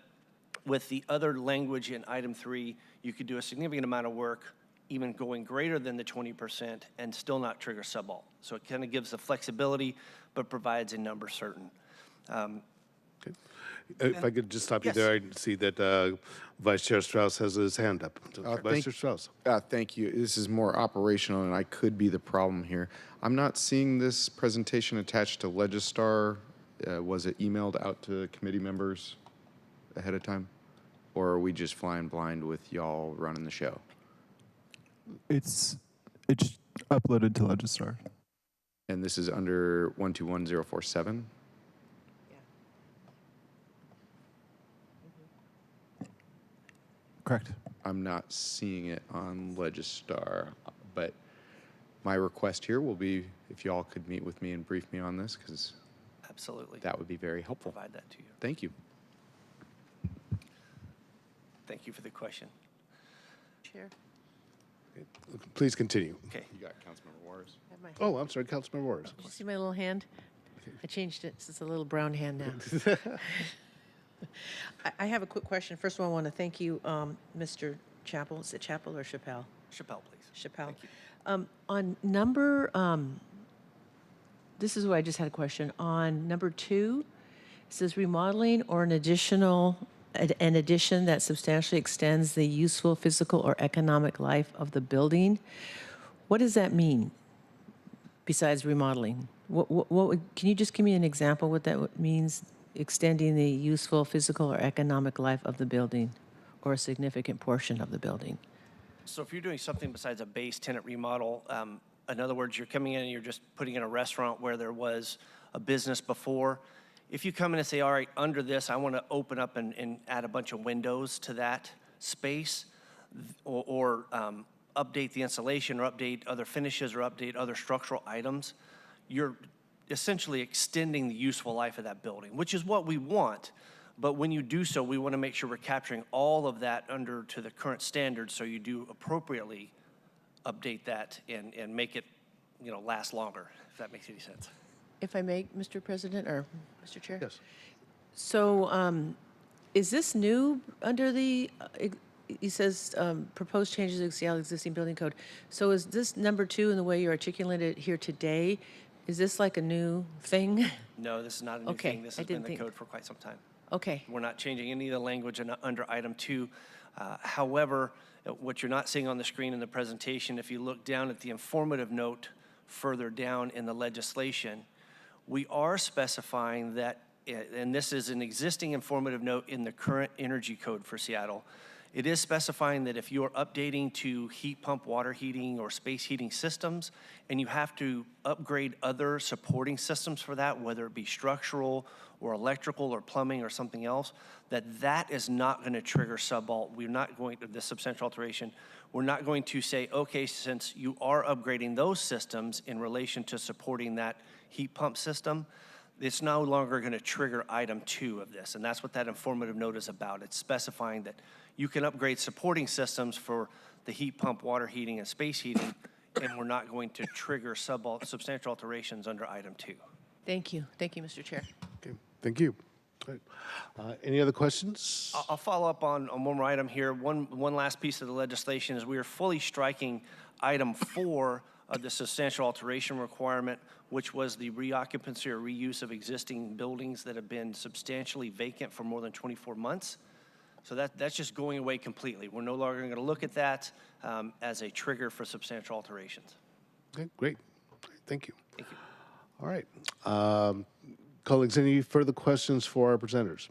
Speaker 14: with the other language in item 3, you could do a significant amount of work, even going greater than the 20% and still not trigger subalt. So it kind of gives the flexibility, but provides a number certain.
Speaker 1: Okay. If I could just stop you
Speaker 14: Yes.
Speaker 1: there, I see that Vice Chair Strauss has his hand up. Vice Chair Strauss.
Speaker 18: Thank you. This is more operational, and I could be the problem here. I'm not seeing this presentation attached to Legistar. Was it emailed out to committee members ahead of time? Or are we just flying blind with y'all running the show?
Speaker 2: It's uploaded to Legistar.
Speaker 18: And this is under 121047?
Speaker 2: Correct.
Speaker 18: I'm not seeing it on Legistar, but my request here will be if y'all could meet with me and brief me on this, because
Speaker 14: Absolutely.
Speaker 18: that would be very helpful.
Speaker 14: Provide that to you.
Speaker 18: Thank you.
Speaker 14: Thank you for the question.
Speaker 4: Chair.
Speaker 1: Please continue.
Speaker 14: Okay.
Speaker 18: You got Councilmember Juarez.
Speaker 4: Have my-
Speaker 1: Oh, I'm sorry, Councilmember Juarez.
Speaker 4: Did you see my little hand? I changed it. It's a little brown hand now. I have a quick question. First of all, I want to thank you, Mr. Chappell. Is it Chappell or Chappelle?
Speaker 14: Chappelle, please.
Speaker 4: Chappelle. On number, this is where I just had a question. On number 2, it says remodeling or an addition that substantially extends the useful physical or economic life of the building. What does that mean besides remodeling? Can you just give me an example what that means? Extending the useful physical or economic life of the building or a significant portion of the building.
Speaker 14: So if you're doing something besides a base tenant remodel, in other words, you're coming in and you're just putting in a restaurant where there was a business before. If you come in and say, all right, under this, I want to open up and add a bunch of windows to that space, or update the insulation, or update other finishes, or update other structural items, you're essentially extending the useful life of that building, which is what we want. But when you do so, we want to make sure we're capturing all of that under to the current standards, so you do appropriately update that and make it, last longer, if that makes any sense.
Speaker 4: If I may, Mr. President or Mr. Chair?
Speaker 1: Yes.
Speaker 4: So is this new under the, he says proposed changes to the Seattle existing building code. So is this number 2 in the way you articulated it here today, is this like a new thing?
Speaker 14: No, this is not a new
Speaker 4: Okay,
Speaker 14: thing. This
Speaker 4: I
Speaker 14: has been
Speaker 4: didn't
Speaker 14: the
Speaker 4: think-
Speaker 14: code for quite some time.
Speaker 4: Okay.
Speaker 14: We're not changing any of the language under item 2. However, what you're not seeing on the screen in the presentation, if you look down at the informative note further down in the legislation, we are specifying that, and this is an existing informative note in the current energy code for Seattle, it is specifying that if you're updating to heat pump water heating or space heating systems, and you have to upgrade other supporting systems for that, whether it be structural or electrical or plumbing or something else, that is not going to trigger subalt. We're not going to, the substantial alteration, we're not going to say, okay, since you are upgrading those systems in relation to supporting that heat pump system, it's no longer going to trigger item 2 of this. And that's what that informative note is about. It's specifying that you can upgrade supporting systems for the heat pump, water heating, and space heating, and we're not going to trigger substantial alterations under item 2.
Speaker 4: Thank you. Thank you, Mr. Chair.
Speaker 1: Okay, thank you. All right. Any other questions?
Speaker 14: I'll follow up on one more item here. One last piece of the legislation is we are fully striking item 4 of the substantial alteration requirement, which was the reoccupancy or reuse of existing buildings that have been substantially vacant for more than 24 months. So that's just going away completely. We're no longer going to look at that as a trigger for substantial alterations.
Speaker 1: Okay, great. Thank you.
Speaker 14: Thank you.
Speaker 1: All right. Colleagues, any further questions for our presenters?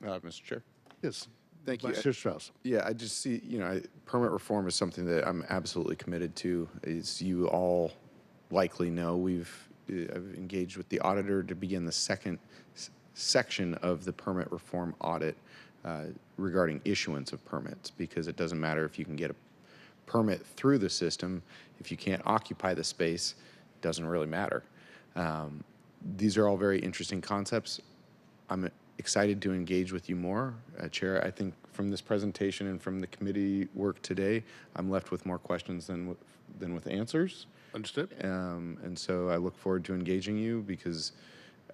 Speaker 18: Mr. Chair.
Speaker 1: Yes.
Speaker 18: Thank you.
Speaker 1: Vice Chair Strauss.
Speaker 18: Yeah, I just see, permit reform is something that I'm absolutely committed to. As you all likely know, I've engaged with the auditor to begin the second section of the permit reform audit regarding issuance of permits, because it doesn't matter if you can get a permit through the system. If you can't occupy the space, it doesn't really matter. These are all very interesting concepts. I'm excited to engage with you more. Chair, I think from this presentation and from the committee work today, I'm left with more questions than with answers.
Speaker 1: Understood.
Speaker 18: And so I look forward to engaging you, because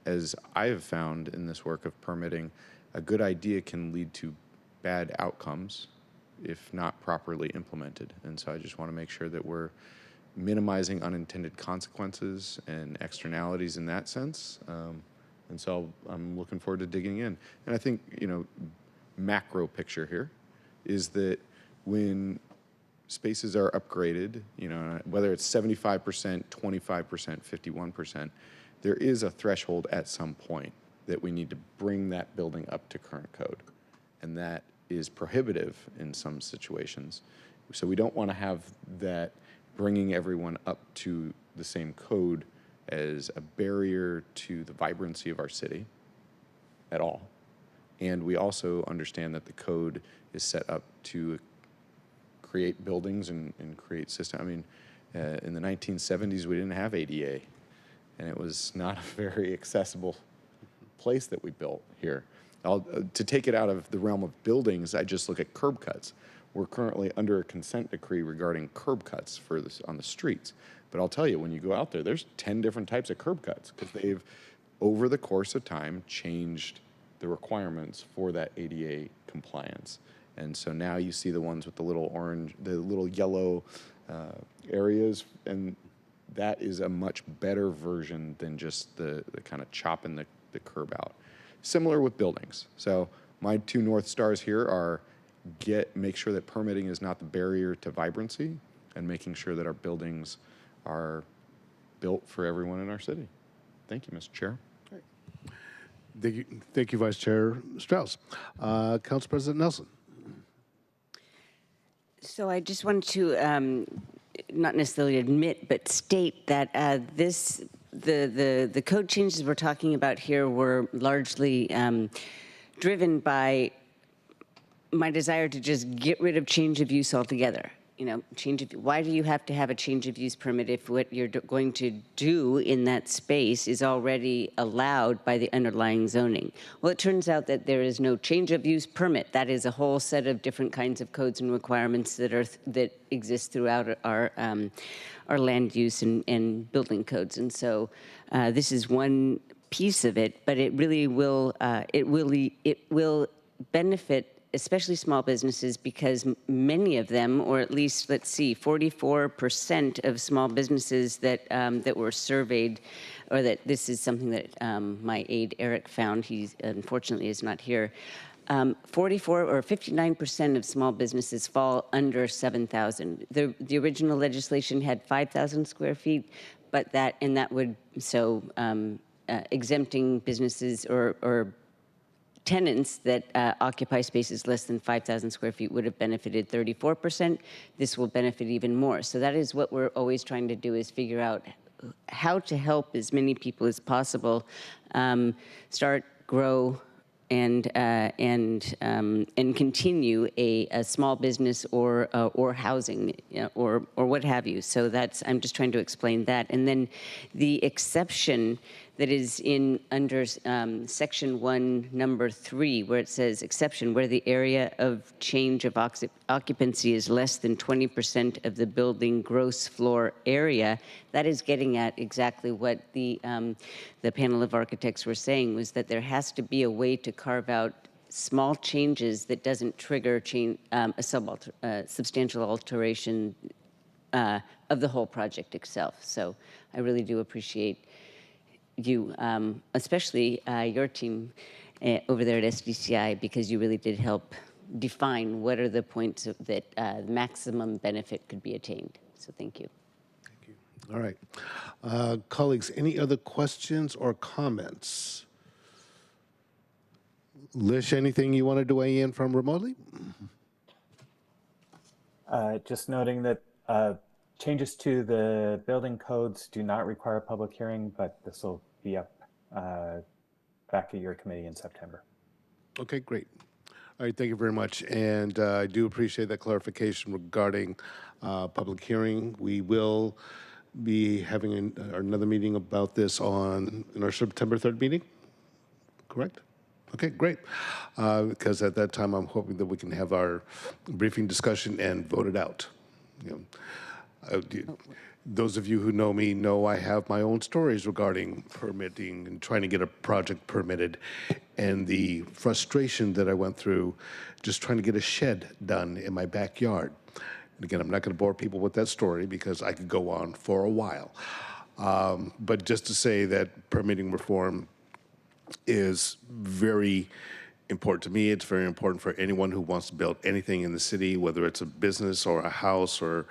Speaker 18: as I have found in this work of permitting, a good idea can lead to bad outcomes if not properly implemented. And so I just want to make sure that we're minimizing unintended consequences and externalities in that sense. And so I'm looking forward to digging in. And I think, macro picture here is that when spaces are upgraded, whether it's 75%, 25%, 51%, there is a threshold at some point that we need to bring that building up to current code. And that is prohibitive in some situations. So we don't want to have that bringing everyone up to the same code as a barrier to the vibrancy of our city at all. And we also understand that the code is set up to create buildings and create systems. I mean, in the 1970s, we didn't have ADA, and it was not a very accessible place that we built here. To take it out of the realm of buildings, I just look at curb cuts. We're currently under a consent decree regarding curb cuts for this on the streets. But I'll tell you, when you go out there, there's 10 different types of curb cuts, because they've, over the course of time, changed the requirements for that ADA compliance. And so now you see the ones with the little orange, the little yellow areas, and that is a much better version than just the kind of chopping the curb out. Similar with buildings. So my two North Stars here are make sure that permitting is not the barrier to vibrancy, and making sure that our buildings are built for everyone in our city. Thank you, Mr. Chair.
Speaker 1: Thank you, Vice Chair Strauss. Council President Nelson.
Speaker 12: So I just wanted to not necessarily admit, but state that the code changes we're talking about here were largely driven by my desire to just get rid of change of use altogether. Why do you have to have a change of use permit if what you're going to do in that space is already allowed by the underlying zoning? Well, it turns out that there is no change of use permit. That is a whole set of different kinds of codes and requirements that exist throughout our land use and building codes. And so this is one piece of it, but it really will benefit especially small businesses, because many of them, or at least, let's see, 44% of small businesses that were surveyed, or that this is something that my aide Eric found, he unfortunately is not here, 44 or 59% of small businesses fall under 7,000. The original legislation had 5,000 square feet, but that would, exempting businesses or tenants that occupy spaces less than 5,000 square feet would have benefited 34%. This will benefit even more. So that is what we're always trying to do, is figure out how to help as many people as possible start, grow, and continue a small business or housing, or what have you. So I'm just trying to explain that. And then the exception that is under section 1, number 3, where it says exception, where the area of change of occupancy is less than 20% of the building gross floor area. That is getting at exactly what the panel of architects were saying, was that there has to be a way to carve out small changes that doesn't trigger a substantial alteration of the whole project itself. So I really do appreciate you, especially your team over there at SDCI, because you really did help define what are the points that maximum benefit could be attained. So thank you.
Speaker 1: Thank you. All right. Colleagues, any other questions or comments? Lish, anything you wanted to weigh in from remotely?
Speaker 13: Just noting that changes to the building codes do not require a public hearing, but this will be up back at your committee in September.
Speaker 1: Okay, great. All right, thank you very much. And I do appreciate that clarification regarding public hearing. We will be having another meeting about this in our September 3rd meeting, correct? Okay, great. Because at that time, I'm hoping that we can have our briefing discussion and vote it out. Those of you who know me know I have my own stories regarding permitting and trying to get a project permitted, and the frustration that I went through just trying to get a shed done in my backyard. And again, I'm not going to bore people with that story because I could go on for a while. But just to say that permitting reform is very important to me. It's very important for anyone who wants to build anything in the city, whether it's a business or a house or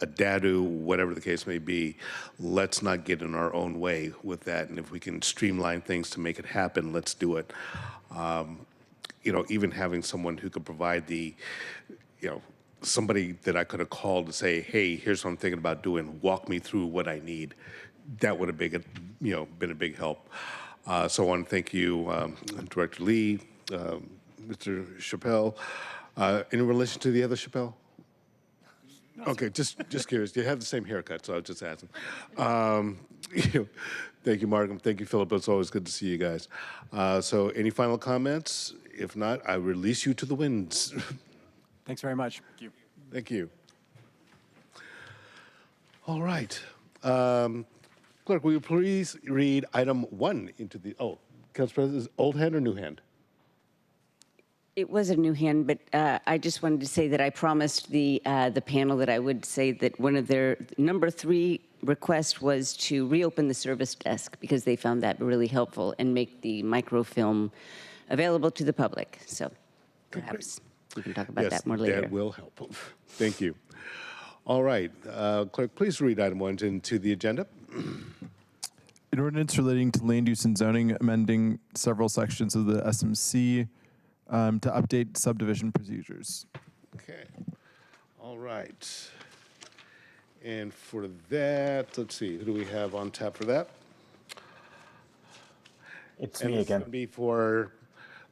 Speaker 1: a dadu, whatever the case may be. Let's not get in our own way with that. And if we can streamline things to make it happen, let's do it. Even having someone who could provide somebody that I could have called to say, hey, here's what I'm thinking about doing, walk me through what I need. That would have been a big help. So I want to thank you, Director Lee, Mr. Chappelle. In relation to the other Chappelle? Okay, just curious. You have the same haircut, so I was just asking. Thank you, Mark. Thank you, Philip. It's always good to see you guys. So any final comments? If not, I release you to the winds.
Speaker 16: Thanks very much.
Speaker 15: Thank you.
Speaker 1: Thank you. All right. Clerk, will you please read item 1 into the, Council President, is old hand or new hand?
Speaker 12: It was a new hand, but I just wanted to say that I promised the panel that I would say that one of their number 3 requests was to reopen the service desk because they found that really helpful and make the microfilm available to the public. So perhaps we can talk about that more later.
Speaker 1: That will help. Thank you. All right. Clerk, please read item 1 into the agenda.
Speaker 2: An ordinance relating to land use and zoning, amending several sections of the SMC to update subdivision procedures.
Speaker 1: Okay. All right. And for that, let's see, who do we have on tap for that?
Speaker 13: It's me again.
Speaker 1: Be for,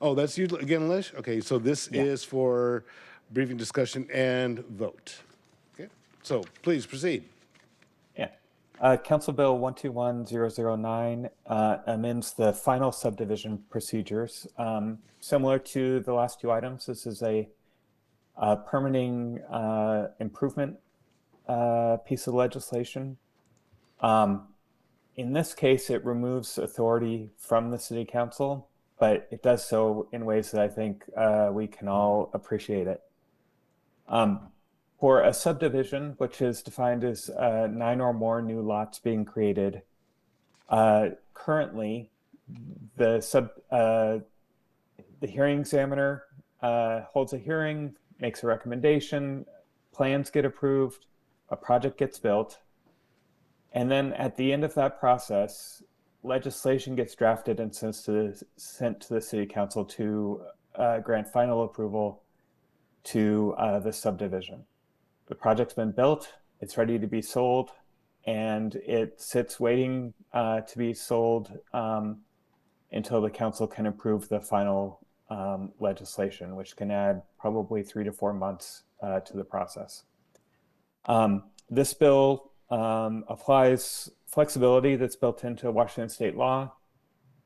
Speaker 1: that's you again, Lish? Okay, so this is for briefing, discussion, and vote. Okay, so please proceed.
Speaker 13: Council Bill 121009 amends the final subdivision procedures. Similar to the last 2 items, this is a permitting improvement piece of legislation. In this case, it removes authority from the City Council, but it does so in ways that I think we can all appreciate it. For a subdivision, which is defined as 9 or more new lots being created, currently the hearing examiner holds a hearing, makes a recommendation, plans get approved, a project gets built, and then at the end of that process, legislation gets drafted and sent to the City Council to grant final approval to the subdivision. The project's been built, it's ready to be sold, and it sits waiting to be sold until the council can approve the final legislation, which can add probably 3 to 4 months to the process. This bill applies flexibility that's built into Washington state law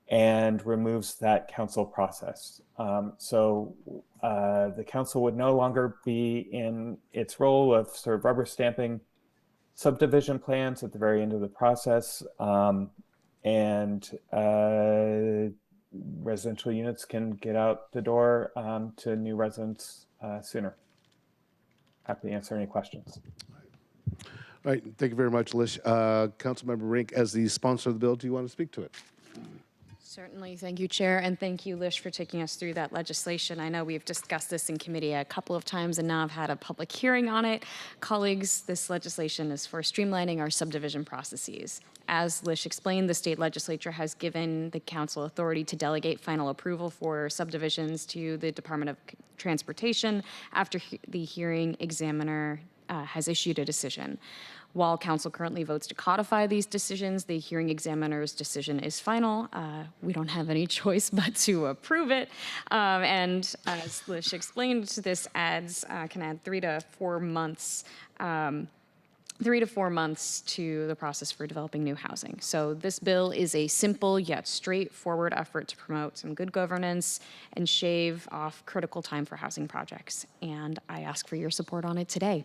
Speaker 13: and removes that council process. So the council would no longer be in its role of sort of rubber stamping subdivision plans at the very end of the process, and residential units can get out the door to new residents sooner. Happy to answer any questions.
Speaker 1: All right, thank you very much, Lish. Councilmember Rink, as the sponsor of the bill, do you want to speak to it?
Speaker 19: Certainly. Thank you, Chair, and thank you, Lish, for taking us through that legislation. I know we've discussed this in committee a couple of times, and now I've had a public hearing on it. Colleagues, this legislation is for streamlining our subdivision processes. As Lish explained, the state legislature has given the council authority to delegate final approval for subdivisions to the Department of Transportation after the hearing examiner has issued a decision. While council currently votes to codify these decisions, the hearing examiner's decision is final. We don't have any choice but to approve it. And as Lish explained, this can add 3 to 4 months 3 to 4 months to the process for developing new housing. So this bill is a simple yet straightforward effort to promote some good governance and shave off critical time for housing projects. And I ask for your support on it today.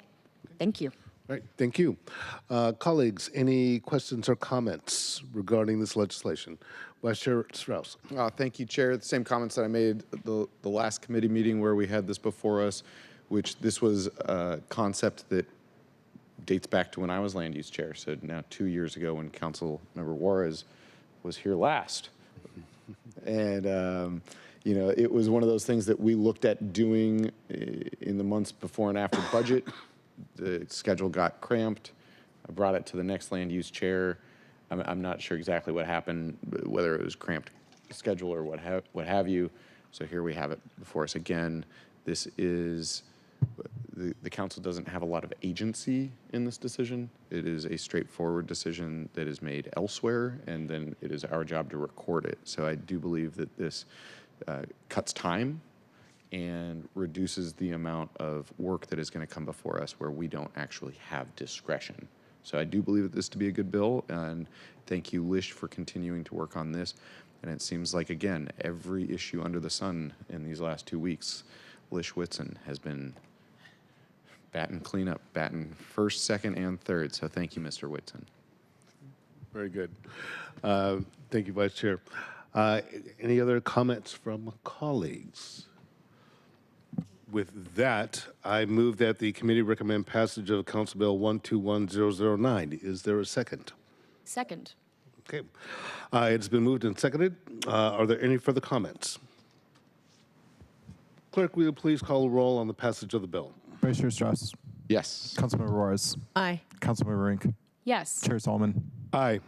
Speaker 19: Thank you.
Speaker 1: Right, thank you. Colleagues, any questions or comments regarding this legislation? Vice Chair Strauss.
Speaker 18: Thank you, Chair. The same comments that I made the last committee meeting where we had this before us, which this was a concept that dates back to when I was land use chair. So now 2 years ago when Council Member Juarez was here last. And, you know, it was one of those things that we looked at doing in the months before and after budget. The schedule got cramped. I brought it to the next land use chair. I'm not sure exactly what happened, whether it was cramped schedule or what have you. So here we have it before us again. This is, the council doesn't have a lot of agency in this decision. It is a straightforward decision that is made elsewhere, and then it is our job to record it. So I do believe that this cuts time and reduces the amount of work that is going to come before us where we don't actually have discretion. So I do believe that this to be a good bill, and thank you, Lish, for continuing to work on this. And it seems like, again, every issue under the sun in these last 2 weeks, Lish Whitson has been batting cleanup, batting first, second, and third. So thank you, Mr. Whitson.
Speaker 1: Very good. Thank you, Vice Chair. Any other comments from colleagues? With that, I move that the committee recommend passage of Council Bill 121009. Is there a second?
Speaker 19: Second.
Speaker 1: Okay. It's been moved and seconded. Are there any further comments? Clerk, will you please call the roll on the passage of the bill?
Speaker 2: Vice Chair Strauss.
Speaker 18: Yes.
Speaker 2: Councilmember Juarez.
Speaker 4: Aye.
Speaker 2: Councilmember Rink.
Speaker 19: Yes.
Speaker 2: Chair Solomon.
Speaker 1: Aye.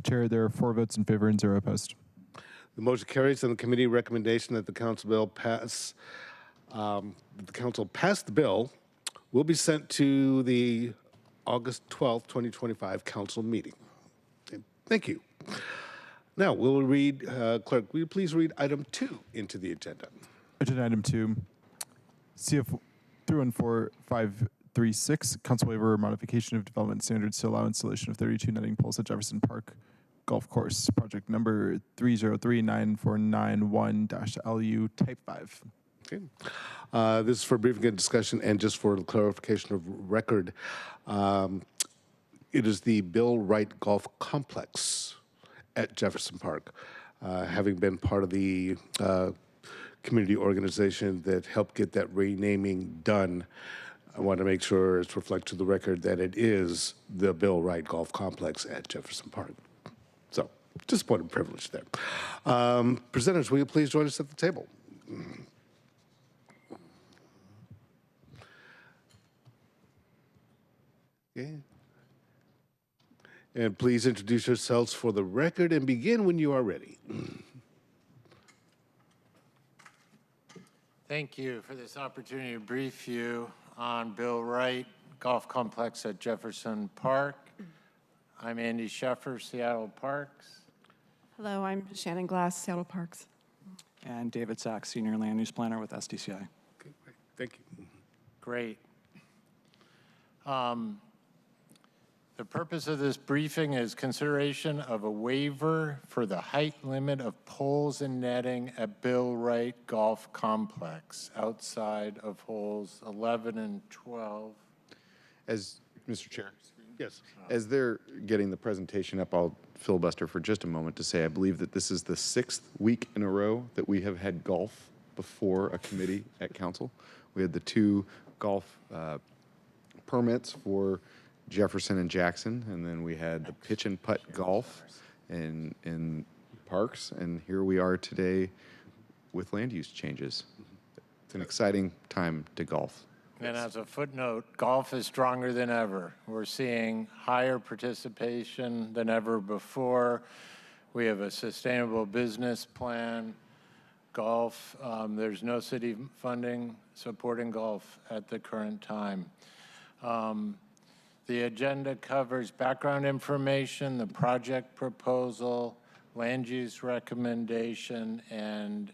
Speaker 2: Chair, there are 4 votes in favor and 0 opposed.
Speaker 1: The motion carries, and the committee recommendation that the council bill pass, the council pass the bill will be sent to the August 12th, 2025 council meeting. Okay, thank you. Now, we'll read, clerk, will you please read item 2 into the agenda?
Speaker 2: Agenda item 2, CF 314536, council waiver modification of development standards to allow installation of 32 netting poles at Jefferson Park Golf Course, project number 3039491-LU type 5.
Speaker 1: Okay. This is for briefing and discussion, and just for clarification of record, it is the Bill Wright Golf Complex at Jefferson Park. Having been part of the community organization that helped get that renaming done, I want to make sure it's reflected to the record that it is the Bill Wright Golf Complex at Jefferson Park. So, just a point of privilege there. Presenters, will you please join us at the table? Okay. And please introduce yourselves for the record and begin when you are ready.
Speaker 20: Thank you for this opportunity to brief you on Bill Wright Golf Complex at Jefferson Park. I'm Andy Sheffer, Seattle Parks.
Speaker 21: Hello, I'm Shannon Glass, Seattle Parks.
Speaker 22: And David Sachs, Senior Land Use Planner with SDCI.
Speaker 1: Okay, great. Thank you.
Speaker 20: Great. The purpose of this briefing is consideration of a waiver for the height limit of poles and netting at Bill Wright Golf Complex outside of holes 11 and 12.
Speaker 18: As Mr. Chair.
Speaker 1: Yes.
Speaker 18: As they're getting the presentation up, I'll filibuster for just a moment to say I believe that this is the 6th week in a row that we have had golf before a committee at council. We had the 2 golf permits for Jefferson and Jackson, and then we had the pitch and putt golf in parks, and here we are today with land use changes. It's an exciting time to golf.
Speaker 20: And as a footnote, golf is stronger than ever. We're seeing higher participation than ever before. We have a sustainable business plan. Golf, there's no city funding supporting golf at the current time. The agenda covers background information, the project proposal, land use recommendation, and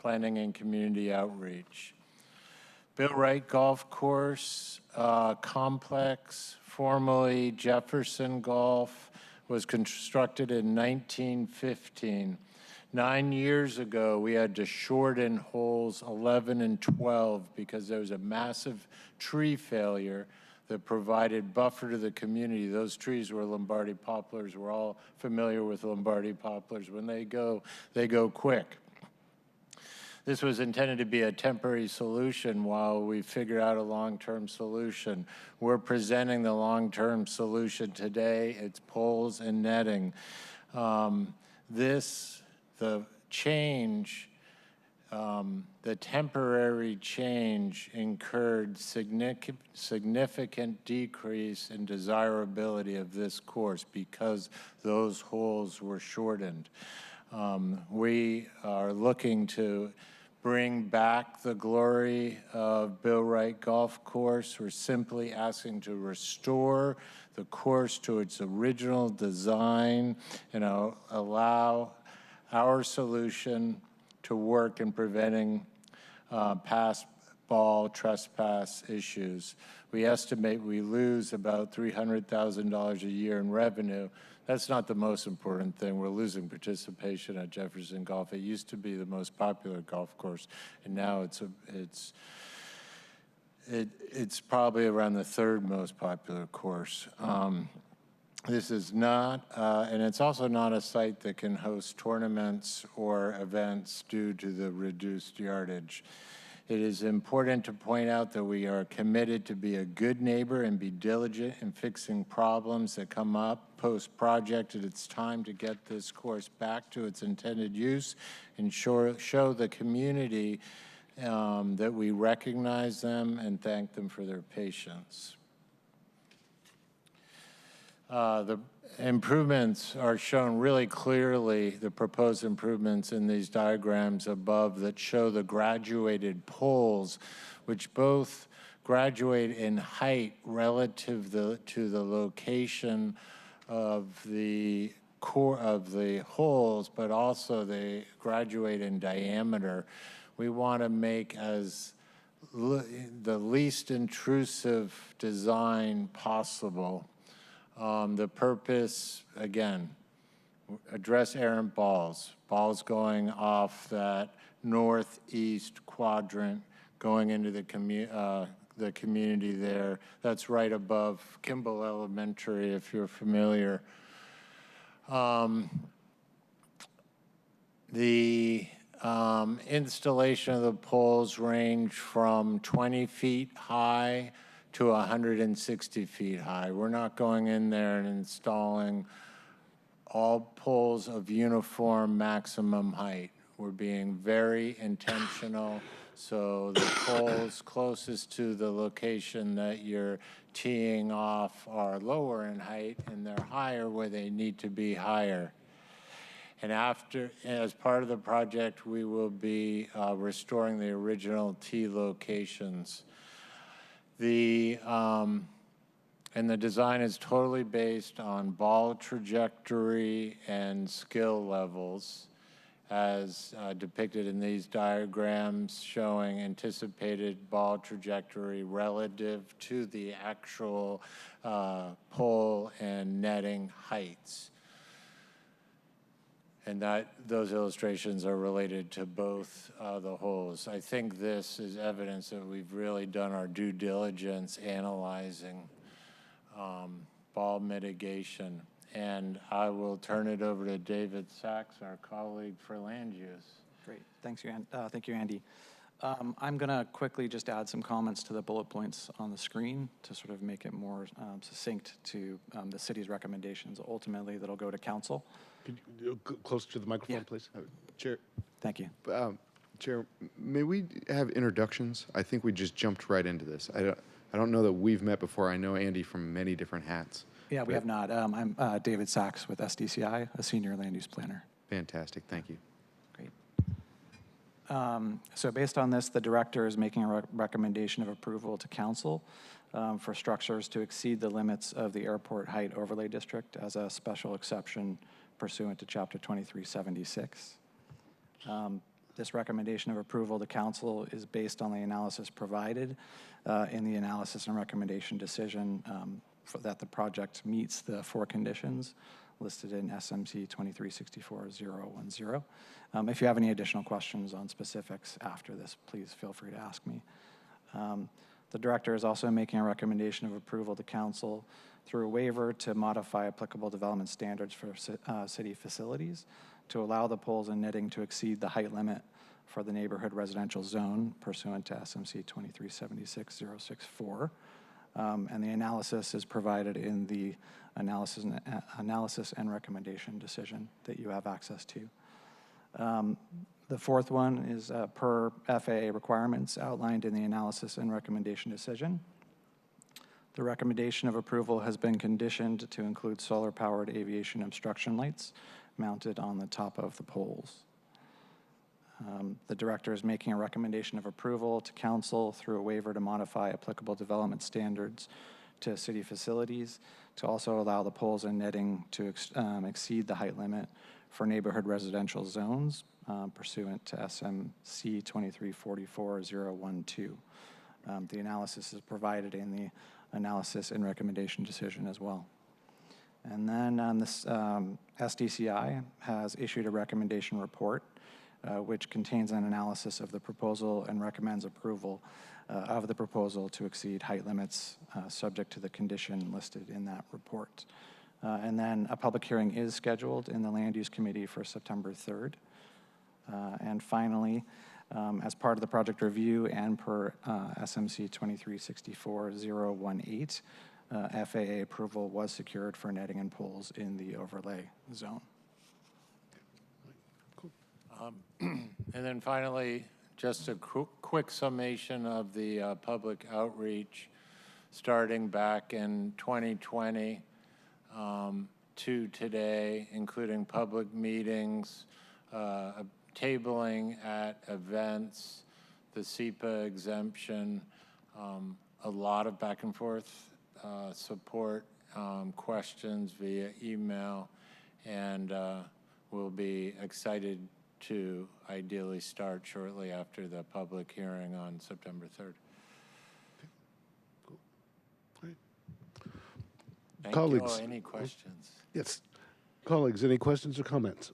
Speaker 20: planning and community outreach. Bill Wright Golf Course Complex, formerly Jefferson Golf, was constructed in 1915. 9 years ago, we had to shorten holes 11 and 12 because there was a massive tree failure that provided buffer to the community. Those trees were Lombardy poplars. We're all familiar with Lombardy poplars. When they go quick. This was intended to be a temporary solution while we figure out a long-term solution. We're presenting the long-term solution today. It's poles and netting. The change, the temporary change incurred significant decrease in desirability of this course because those holes were shortened. We are looking to bring back the glory of Bill Wright Golf Course. We're simply asking to restore the course to its original design and allow our solution to work in preventing pass ball trespass issues. We estimate we lose about $300,000 a year in revenue. That's not the most important thing. We're losing participation at Jefferson Golf. It used to be the most popular golf course, and now it's probably around the third most popular course. This is not, and it's also not a site that can host tournaments or events due to the reduced yardage. It is important to point out that we are committed to be a good neighbor and be diligent in fixing problems that come up post-project. It's time to get this course back to its intended use and show the community that we recognize them and thank them for their patience. The improvements are shown really clearly, the proposed improvements in these diagrams above that show the graduated poles, which both graduate in height relative to the location of the core of the holes, but also they graduate in diameter. We want to make the least intrusive design possible. The purpose, again, address errant balls going off that northeast quadrant, going into the community there. That's right above Kimball Elementary, if you're familiar. The installation of the poles range from 20 feet high to 160 feet high. We're not going in there and installing all poles of uniform maximum height. We're being very intentional, so the poles closest to the location that you're teeing off are lower in height, and they're higher where they need to be higher. And as part of the project, we will be restoring the original tee locations. And the design is totally based on ball trajectory and skill levels as depicted in these diagrams showing anticipated ball trajectory relative to the actual pole and netting heights. And those illustrations are related to both the holes. I think this is evidence that we've really done our due diligence analyzing ball mitigation. And I will turn it over to David Sachs, our colleague for land use.
Speaker 22: Great, thank you, Andy. I'm gonna quickly just add some comments to the bullet points on the screen to sort of make it more succinct to the city's recommendations. Ultimately, that'll go to council.
Speaker 1: Could you go closer to the microphone, please?
Speaker 18: Chair.
Speaker 22: Thank you.
Speaker 18: Chair, may we have introductions? I think we just jumped right into this. I don't know that we've met before. I know Andy from many different hats.
Speaker 22: Yeah, we have not. I'm David Sachs with SDCI, a senior land use planner.
Speaker 18: Fantastic, thank you.
Speaker 22: Great. So based on this, the director is making a recommendation of approval to council for structures to exceed the limits of the airport height overlay district as a special exception pursuant to Chapter 2376. This recommendation of approval to council is based on the analysis provided in the analysis and recommendation decision that the project meets the 4 conditions listed in SMC 2364-010. If you have any additional questions on specifics after this, please feel free to ask me. The director is also making a recommendation of approval to council through a waiver to modify applicable development standards for city facilities to allow the poles and netting to exceed the height limit for the neighborhood residential zone pursuant to SMC 2376-064. And the analysis is provided in the analysis and recommendation decision that you have access to. The 4th one is per FAA requirements outlined in the analysis and recommendation decision. The recommendation of approval has been conditioned to include solar-powered aviation obstruction lights mounted on the top of the poles. The director is making a recommendation of approval to council through a waiver to modify applicable development standards to city facilities to also allow the poles and netting to exceed the height limit for neighborhood residential zones pursuant to SMC 2344-012. The analysis is provided in the analysis and recommendation decision as well. And then this SDCI has issued a recommendation report which contains an analysis of the proposal and recommends approval of the proposal to exceed height limits subject to the condition listed in that report. And then a public hearing is scheduled in the Land Use Committee for September 3rd. And finally, as part of the project review and per SMC 2364-018, FAA approval was secured for netting and poles in the overlay zone.
Speaker 20: And then finally, just a quick summation of the public outreach starting back in 2020 to today, including public meetings, tabling at events, the SEPA exemption, a lot of back and forth support, questions via email, and we'll be excited to ideally start shortly after the public hearing on September 3rd.
Speaker 1: Cool. Great.
Speaker 20: Thank
Speaker 1: Colleagues.
Speaker 20: you. Any questions?
Speaker 1: Yes. Colleagues, any questions or comments?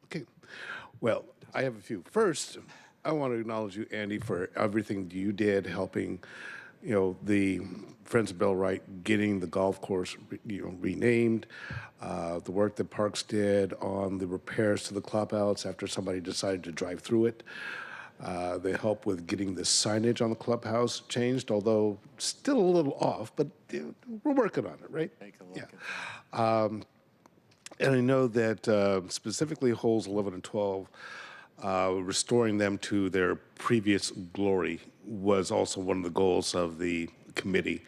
Speaker 1: Okay. Well, I have a few. First, I want to acknowledge you, Andy, for everything you did helping, the Friends of Bill Wright getting the golf course, renamed, the work that Parks did on the repairs to the clubhouse after somebody decided to drive through it. They helped with getting the signage on the clubhouse changed, although still a little off, but we're working on it, right?
Speaker 20: Take a look at
Speaker 1: that. And I know that specifically holes 11 and 12, restoring them to their previous glory was also one of the goals of the committee,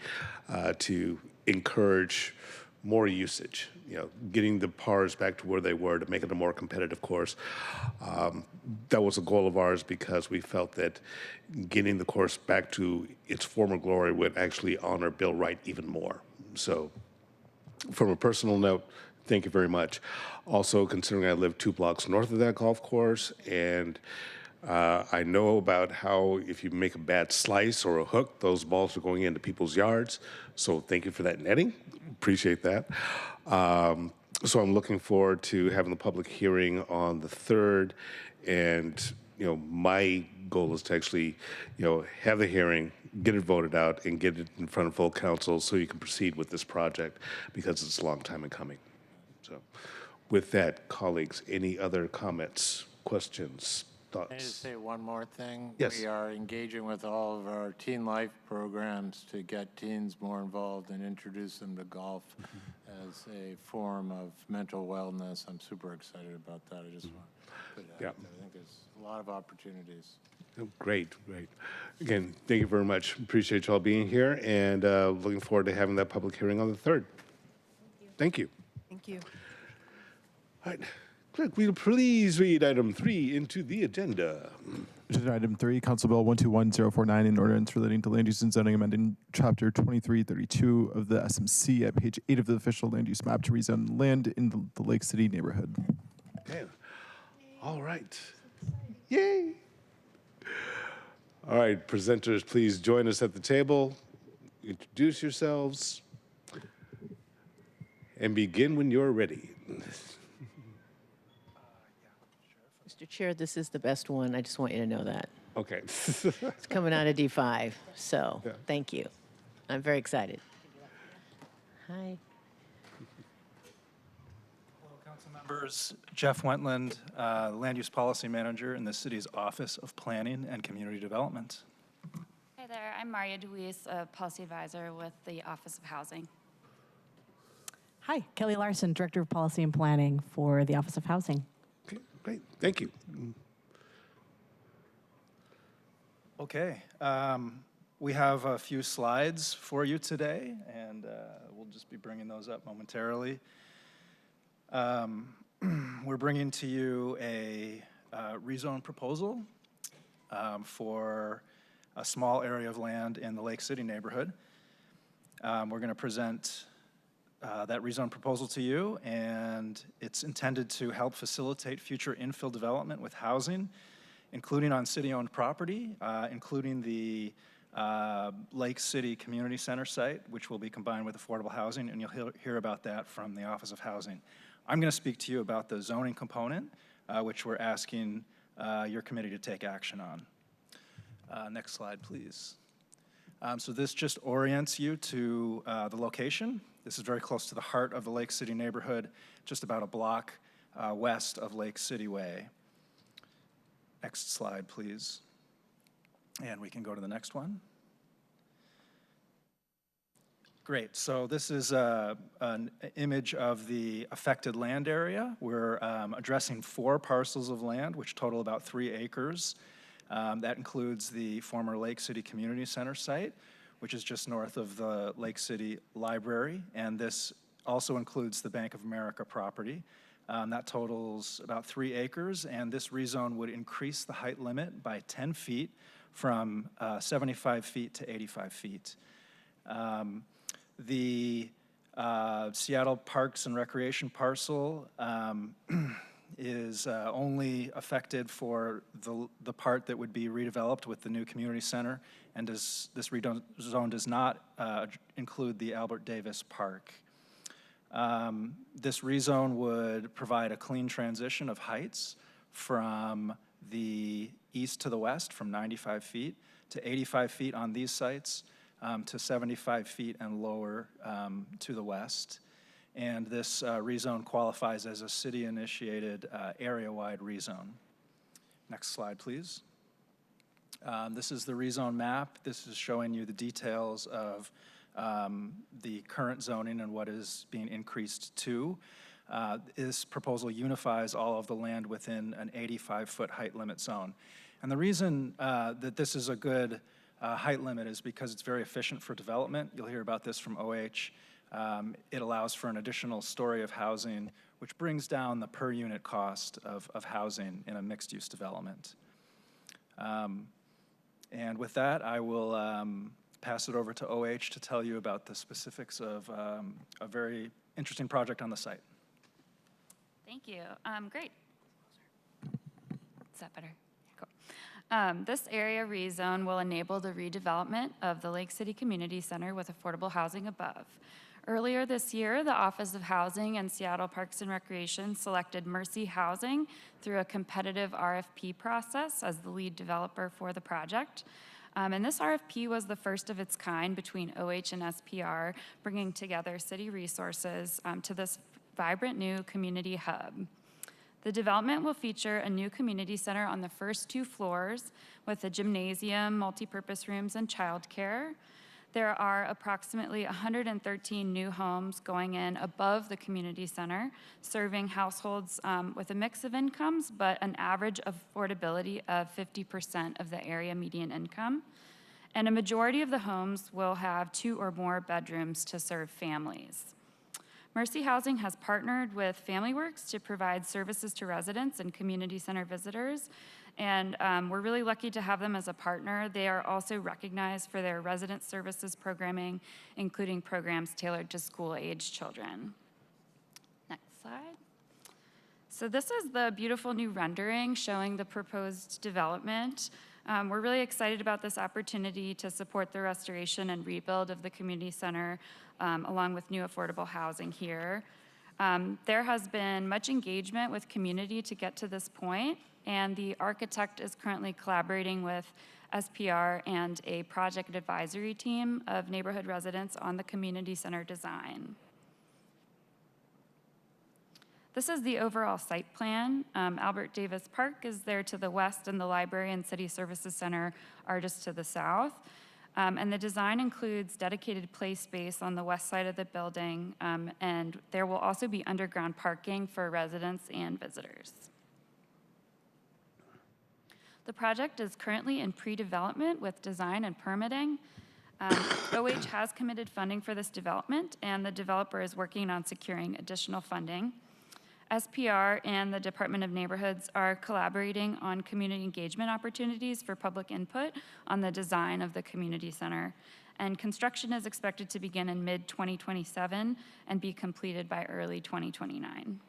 Speaker 1: to encourage more usage, getting the pars back to where they were to make it a more competitive course. That was a goal of ours because we felt that getting the course back to its former glory would actually honor Bill Wright even more. So from a personal note, thank you very much. Also, considering I live 2 blocks north of that golf course, and I know about how if you make a bad slice or a hook, those balls are going into people's yards. So thank you for that netting. Appreciate that. So I'm looking forward to having the public hearing on the 3rd. And, my goal is to actually, have the hearing, get it voted out, and get it in front of full council so you can proceed with this project because it's a long time in coming. So with that, colleagues, any other comments, questions, thoughts?
Speaker 20: Can I just say one more thing?
Speaker 1: Yes.
Speaker 20: We are engaging with all of our teen life programs to get teens more involved and introduce them to golf as a form of mental wellness. I'm super excited about that. I just want to put it out there. I think there's a lot of opportunities.
Speaker 1: Oh, great. Again, thank you very much. Appreciate you all being here, and looking forward to having that public hearing on the 3rd. Thank you.
Speaker 21: Thank you.
Speaker 1: All right. Clerk, will you please read item 3 into the agenda?
Speaker 2: Agenda item 3, Council Bill 121049, an ordinance relating to land use and zoning amending Chapter 2332 of the SMC at page 8 of the official land use map to rezone land in the Lake City neighborhood.
Speaker 1: Okay. All right. Yay. All right, presenters, please join us at the table. Introduce yourselves and begin when you're ready.
Speaker 4: Mr. Chair, this is the best one. I just want you to know that.
Speaker 1: Okay.
Speaker 4: It's coming out of D5, so thank you. I'm very excited. Hi.
Speaker 3: Hello, council members. Jeff Wentland, Land Use Policy Manager in the city's Office of Planning and Community Development.
Speaker 5: Hi there, I'm Maria Deweese, a Policy Advisor with the Office of Housing.
Speaker 23: Hi, Kelly Larson, Director of Policy and Planning for the Office of Housing.
Speaker 1: Okay, great. Thank you.
Speaker 3: Okay, we have a few slides for you today, and we'll just be bringing those up momentarily. We're bringing to you a rezone proposal for a small area of land in the Lake City neighborhood. We're going to present that rezone proposal to you, and it's intended to help facilitate future infill development with housing, including on city-owned property, including the Lake City Community Center site, which will be combined with affordable housing, and you'll hear about that from the Office of Housing. I'm going to speak to you about the zoning component, which we're asking your committee to take action on. Next slide, please. So this just orients you to the location. This is very close to the heart of the Lake City neighborhood, just about a block west of Lake City Way. Next slide, please. And we can go to the next one. Great, so this is an image of the affected land area. We're addressing 4 parcels of land, which total about 3 acres. That includes the former Lake City Community Center site, which is just north of the Lake City Library, and this also includes the Bank of America property. That totals about 3 acres, and this rezone would increase the height limit by 10 feet from 75 feet to 85 feet. The Seattle Parks and Recreation parcel is only affected for the part that would be redeveloped with the new community center, and this rezone does not include the Albert Davis Park. This rezone would provide a clean transition of heights from the east to the west, from 95 feet to 85 feet on these sites, to 75 feet and lower to the west. And this rezone qualifies as a city-initiated area-wide rezone. Next slide, please. This is the rezone map. This is showing you the details of the current zoning and what is being increased to. This proposal unifies all of the land within an 85-foot height limit zone. And the reason that this is a good height limit is because it's very efficient for development. You'll hear about this from OH. It allows for an additional story of housing, which brings down the per unit cost of housing in a mixed-use development. And with that, I will pass it over to OH to tell you about the specifics of a very interesting project on the site.
Speaker 5: Thank you. Great. Is that better? Cool. This area rezone will enable the redevelopment of the Lake City Community Center with affordable housing above. Earlier this year, the Office of Housing and Seattle Parks and Recreation selected Mercy Housing through a competitive RFP process as the lead developer for the project. And this RFP was the first of its kind between OH and SPR, bringing together city resources to this vibrant new community hub. The development will feature a new community center on the first 2 floors with a gymnasium, multipurpose rooms, and childcare. There are approximately 113 new homes going in above the community center, serving households with a mix of incomes, but an average affordability of 50% of the area median income. And a majority of the homes will have 2 or more bedrooms to serve families. Mercy Housing has partnered with FamilyWorks to provide services to residents and community center visitors, And we're really lucky to have them as a partner. They are also recognized for their resident services programming, including programs tailored to school-age children. Next slide. So this is the beautiful new rendering showing the proposed development. We're really excited about this opportunity to support the restoration and rebuild of the community center along with new affordable housing here. There has been much engagement with community to get to this point, and the architect is currently collaborating with SPR and a project advisory team of neighborhood residents on the community center design. This is the overall site plan. Albert Davis Park is there to the west, and the library and city services center are just to the south. And the design includes dedicated play space on the west side of the building, and there will also be underground parking for residents and visitors. The project is currently in pre-development with design and permitting. OH has committed funding for this development, and the developer is working on securing additional funding. SPR and the Department of Neighborhoods are collaborating on community engagement opportunities for public input on the design of the community center. And construction is expected to begin in mid-2027 and be completed by early 2029.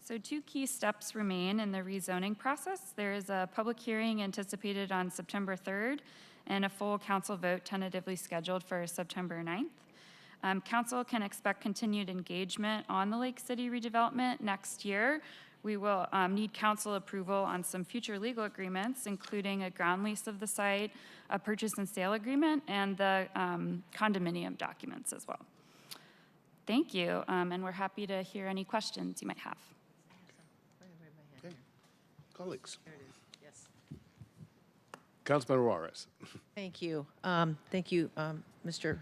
Speaker 5: So 2 key steps remain in the rezoning process. There is a public hearing anticipated on September 3rd and a full council vote tentatively scheduled for September 9th. Council can expect continued engagement on the Lake City redevelopment next year. We will need council approval on some future legal agreements, including a ground lease of the site, a purchase and sale agreement, and the condominium documents as well. Thank you, and we're happy to hear any questions you might have.
Speaker 1: Okay. Colleagues. There it is. Yes. Councilmember Juarez.
Speaker 4: Thank you. Thank you, Mr.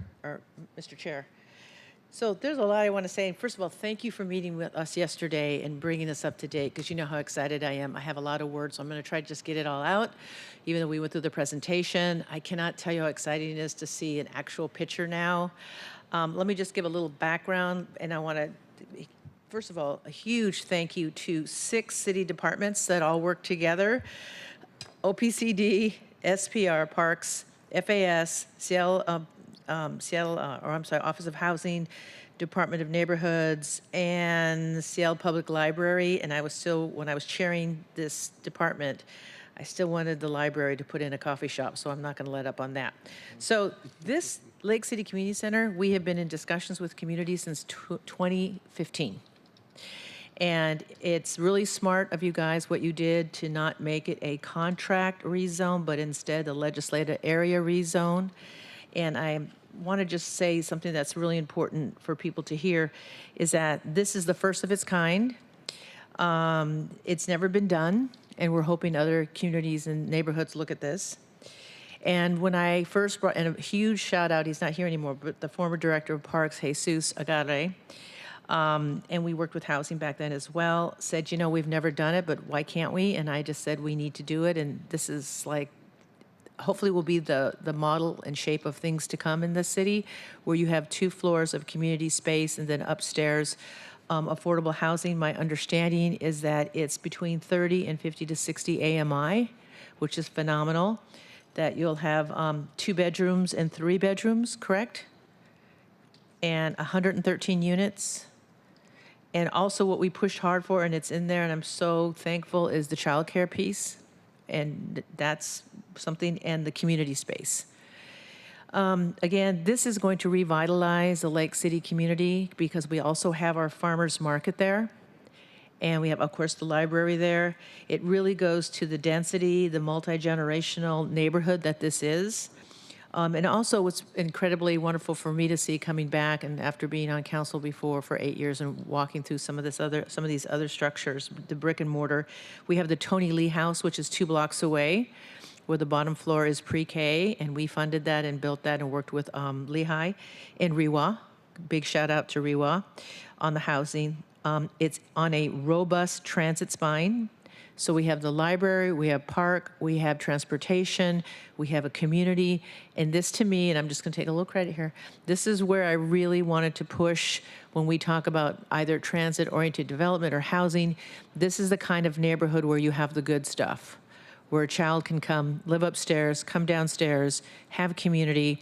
Speaker 4: Chair. So there's a lot I want to say. First of all, thank you for meeting with us yesterday and bringing us up to date, because you know how excited I am. I have a lot of words, so I'm going to try to just get it all out. Even though we went through the presentation, I cannot tell you how exciting it is to see an actual picture now. Let me just give a little background, and I want to, first of all, a huge thank you to 6 city departments that all work together: OPCD, SPR, Parks, FAS, Office of Housing, Department of Neighborhoods, and Seattle Public Library. And I was still, when I was chairing this department, I still wanted the library to put in a coffee shop, so I'm not going to let up on that. So this Lake City Community Center, we have been in discussions with community since 2015. And it's really smart of you guys what you did to not make it a contract rezone, but instead a legislative area rezone. And I want to just say something that's really important for people to hear, is that this is the first of its kind. It's never been done, and we're hoping other communities and neighborhoods look at this. And when I first brought, and a huge shout out, he's not here anymore, but the former director of Parks, Jesus Agarre, and we worked with housing back then as well, said, you know, we've never done it, but why can't we? And I just said, we need to do it. And this is like, hopefully will be the model and shape of things to come in this city, where you have 2 floors of community space and then upstairs affordable housing. My understanding is that it's between 30 and 50 to 60 AMI, which is phenomenal. That you'll have 2 bedrooms and 3 bedrooms, correct? And 113 units. And also what we pushed hard for, and it's in there, and I'm so thankful, is the childcare piece. And that's something, and the community space. Again, this is going to revitalize the Lake City community, because we also have our farmers market there. And we have, of course, the library there. It really goes to the density, the multi-generational neighborhood that this is. And also what's incredibly wonderful for me to see coming back, and after being on council before for 8 years and walking through some of these other structures, the brick and mortar, we have the Tony Lee House, which is 2 blocks away, where the bottom floor is pre-K, and we funded that and built that and worked with Lehigh and Rewa. Big shout out to Rewa on the housing. It's on a robust transit spine, So we have the library, we have park, we have transportation, we have a community. And this to me, and I'm just going to take a little credit here, this is where I really wanted to push when we talk about either transit-oriented development or housing. This is the kind of neighborhood where you have the good stuff, where a child can come, live upstairs, come downstairs, have community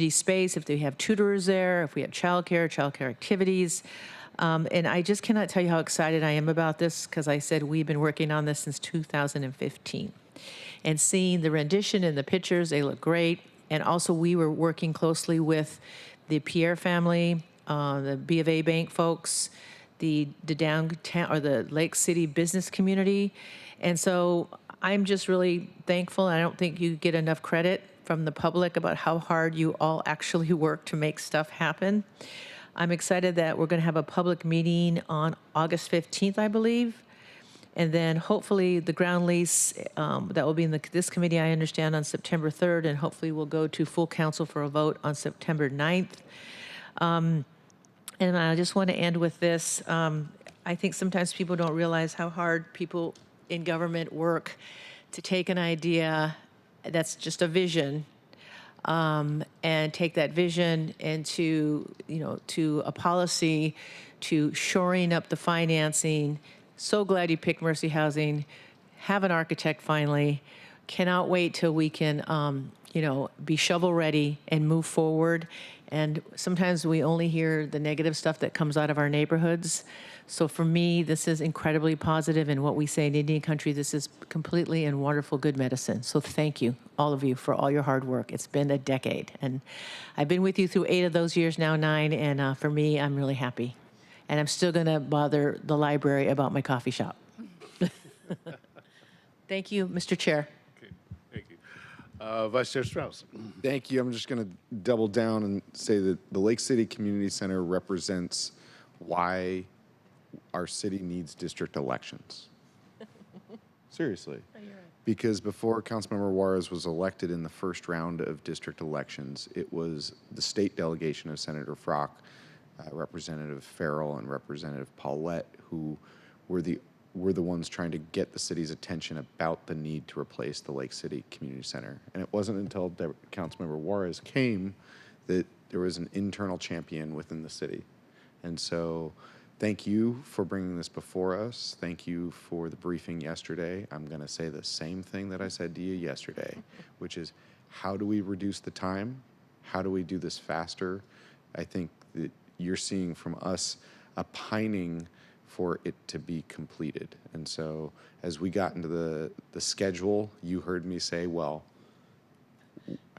Speaker 4: space if they have tutors there, if we have childcare activities. And I just cannot tell you how excited I am about this, because I said we've been working on this since 2015. And seeing the rendition and the pictures, they look great. And also we were working closely with the Pierre family, the B of A Bank folks, the downtown or the Lake City business community. And so I'm just really thankful. I don't think you get enough credit from the public about how hard you all actually work to make stuff happen. I'm excited that we're going to have a public meeting on August 15th, I believe. And then hopefully the ground lease, that will be in this committee, I understand, on September 3rd, and hopefully we'll go to full council for a vote on September 9th. And I just want to end with this. I think sometimes people don't realize how hard people in government work to take an idea that's just a vision, and take that vision into, to a policy, to shoring up the financing. So glad you picked Mercy Housing. Have an architect finally. Cannot wait till we can, be shovel ready and move forward. And sometimes we only hear the negative stuff that comes out of our neighborhoods. So for me, this is incredibly positive, and what we say in Indian country, this is completely and wonderful good medicine. So thank you, all of you, for all your hard work. It's been a decade, and I've been with you through 8 of those years now, 9, and for me, I'm really happy. And I'm still gonna bother the library about my coffee shop. Thank you, Mr. Chair.
Speaker 1: Okay, thank you. Vice Chair Strauss.
Speaker 18: Thank you. I'm just going to double down and say that the Lake City Community Center represents why our city needs district elections. Seriously. Because before Councilmember Juarez was elected in the first round of district elections, it was the state delegation of Senator Frock, Representative Farrell, and Representative Paulette who were the ones trying to get the city's attention about the need to replace the Lake City Community Center. And it wasn't until Councilmember Juarez came that there was an internal champion within the city. And so thank you for bringing this before us. Thank you for the briefing yesterday. I'm going to say the same thing that I said to you yesterday, which is, how do we reduce the time? How do we do this faster? I think that you're seeing from us a pining for it to be completed. And so as we got into the schedule, you heard me say, well,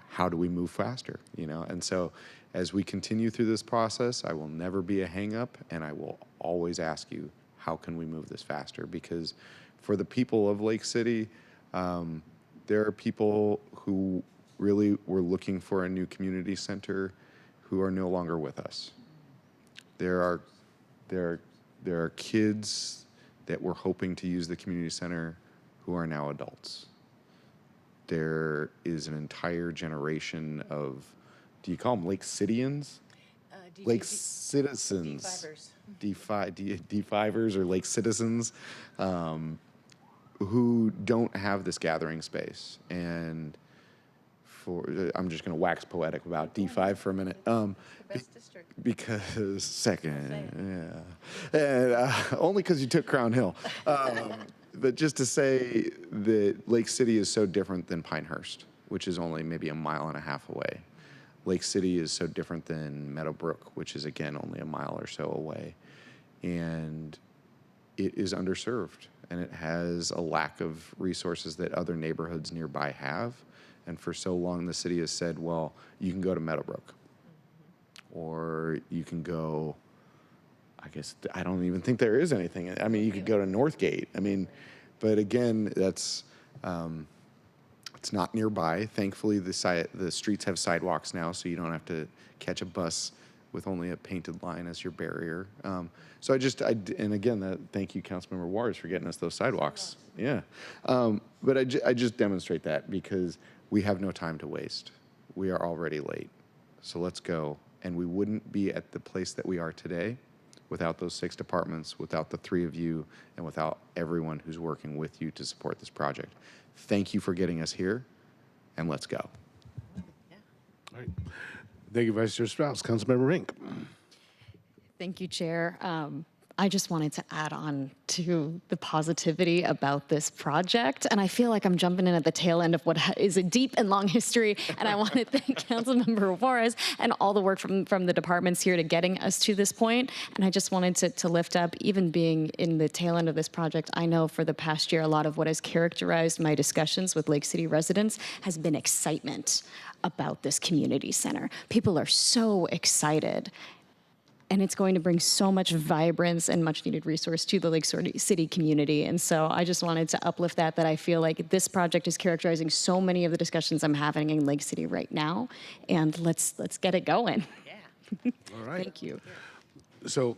Speaker 18: how do we move faster? And so as we continue through this process, I will never be a hang-up, and I will always ask you, how can we move this faster? Because for the people of Lake City, there are people who really were looking for a new community center who are no longer with us. There are kids that were hoping to use the community center who are now adults. There is an entire generation of, do you call them Lake Cityans? Lake citizens. D5ers or Lake citizens who don't have this gathering space. And I'm just going to wax poetic about D5 for a minute. Because second, yeah. And, only because you took Crown Hill. But just to say that Lake City is so different than Pinehurst, which is only maybe 1.5 miles away. Lake City is so different than Meadowbrook, which is again only 1 mile or so away. And it is underserved, and it has a lack of resources that other neighborhoods nearby have. And for so long, the city has said, well, you can go to Meadowbrook, or you can go, I guess, I don't even think there is anything. I mean, you could go to Northgate. I mean, but again, that's, it's not nearby. Thankfully, the streets have sidewalks now, so you don't have to catch a bus with only a painted line as your barrier. So and again, thank you, Councilmember Juarez, for getting us those sidewalks. Yeah. But I just demonstrate that because we have no time to waste. We are already late. So let's go. And we wouldn't be at the place that we are today without those 6 departments, without the 3 of you, and without everyone who's working with you to support this project. Thank you for getting us here, and let's go.
Speaker 1: All right. Thank you, Vice Chair Strauss. Councilmember Rink.
Speaker 19: Thank you, Chair. I just wanted to add on to the positivity about this project. And I feel like I'm jumping in at the tail end of what is a deep and long history. And I want to thank Councilmember Juarez and all the work from the departments here to getting us to this point. And I just wanted to lift up, even being in the tail end of this project, I know for the past year, a lot of what has characterized my discussions with Lake City residents has been excitement about this community center. People are so excited. And it's going to bring so much vibrance and much needed resource to the Lake City community. And so I just wanted to uplift that I feel like this project is characterizing so many of the discussions I'm having in Lake City right now. And let's get it going.
Speaker 1: Yeah. All right.
Speaker 19: Thank you.
Speaker 1: So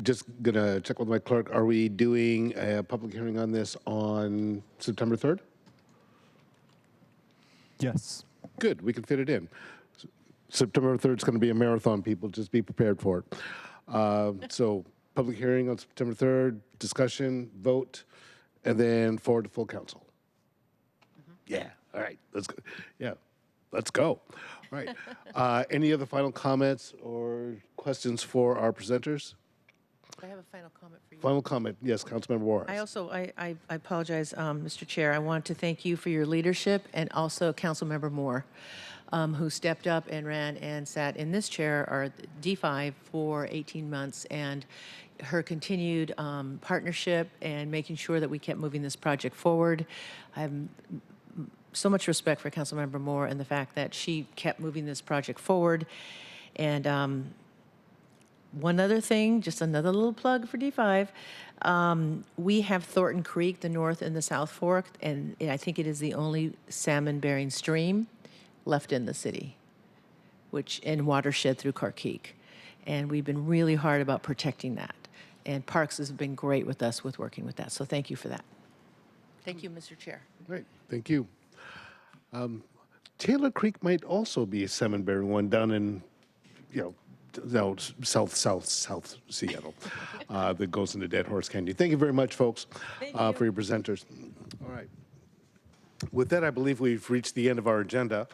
Speaker 1: just going to check with my clerk. Are we doing a public hearing on this on September 3rd?
Speaker 2: Yes.
Speaker 1: Good. We can fit it in. September 3rd is going to be a marathon, people. Just be prepared for it. So public hearing on September 3rd, discussion, vote, and then forward to full council. Yeah. All right. Let's go. Yeah. Let's go. All right. Any other final comments or questions for our presenters?
Speaker 4: I have a final comment for you.
Speaker 1: Final comment. Yes, Councilmember Juarez.
Speaker 4: I also, I apologize, Mr. Chair. I want to thank you for your leadership and also Councilmember Moore, who stepped up and ran and sat in this chair, or D5, for 18 months, and her continued partnership and making sure that we kept moving this project forward. I have so much respect for Councilmember Moore and the fact that she kept moving this project forward. And one other thing, just another little plug for D5. We have Thornton Creek, the North and the South Fork, and I think it is the only salmon-bearing stream left in the city, which in watershed through Carkeek. And we've been really hard about protecting that. And Parks has been great with us with working with that. So thank you for that. Thank you, Mr. Chair.
Speaker 1: Great. Thank you. Taylor Creek might also be a salmon-bearing one down in, south Seattle that goes into Dead Horse Canyon. Thank you very much, folks, for your presenters. All right. With that, I believe we've reached the end of our agenda.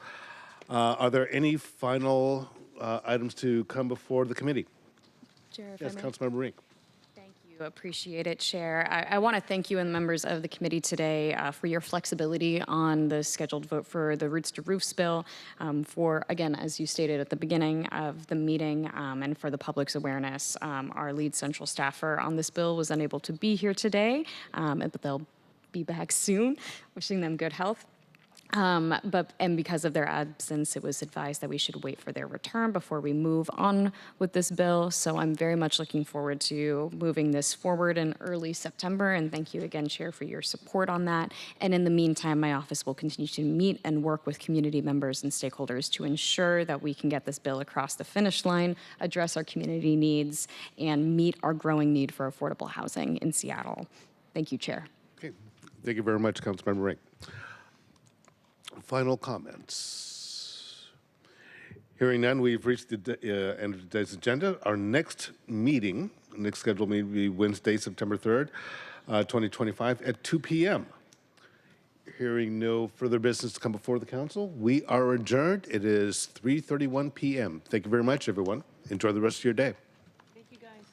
Speaker 1: Are there any final items to come before the committee?
Speaker 19: Chair,
Speaker 1: yes, Councilmember Rink.
Speaker 19: Appreciate it, Chair. I want to thank you and the members of the committee today for your flexibility on the scheduled vote for the Roots to Roofs bill, for, again, as you stated at the beginning of the meeting, and for the public's awareness. Our lead central staffer on this bill was unable to be here today, but they'll be back soon. Wishing them good health. And because of their absence, it was advised that we should wait for their return before we move on with this bill. So I'm very much looking forward to moving this forward in early September. And thank you again, Chair, for your support on that. And in the meantime, my office will continue to meet and work with community members and stakeholders to ensure that we can get this bill across the finish line, address our community needs, and meet our growing need for affordable housing in Seattle. Thank you, Chair.
Speaker 1: Okay. Thank you very much, Councilmember Rink. Final comments. Hearing none, we've reached the end of today's agenda. Our next scheduled meeting will be Wednesday, September 3rd, 2025 at 2 p.m. Hearing no further business to come before the council, we are adjourned. It is 3:31 p.m. Thank you very much, everyone. Enjoy the rest of your day.
Speaker 4: Thank you, guys.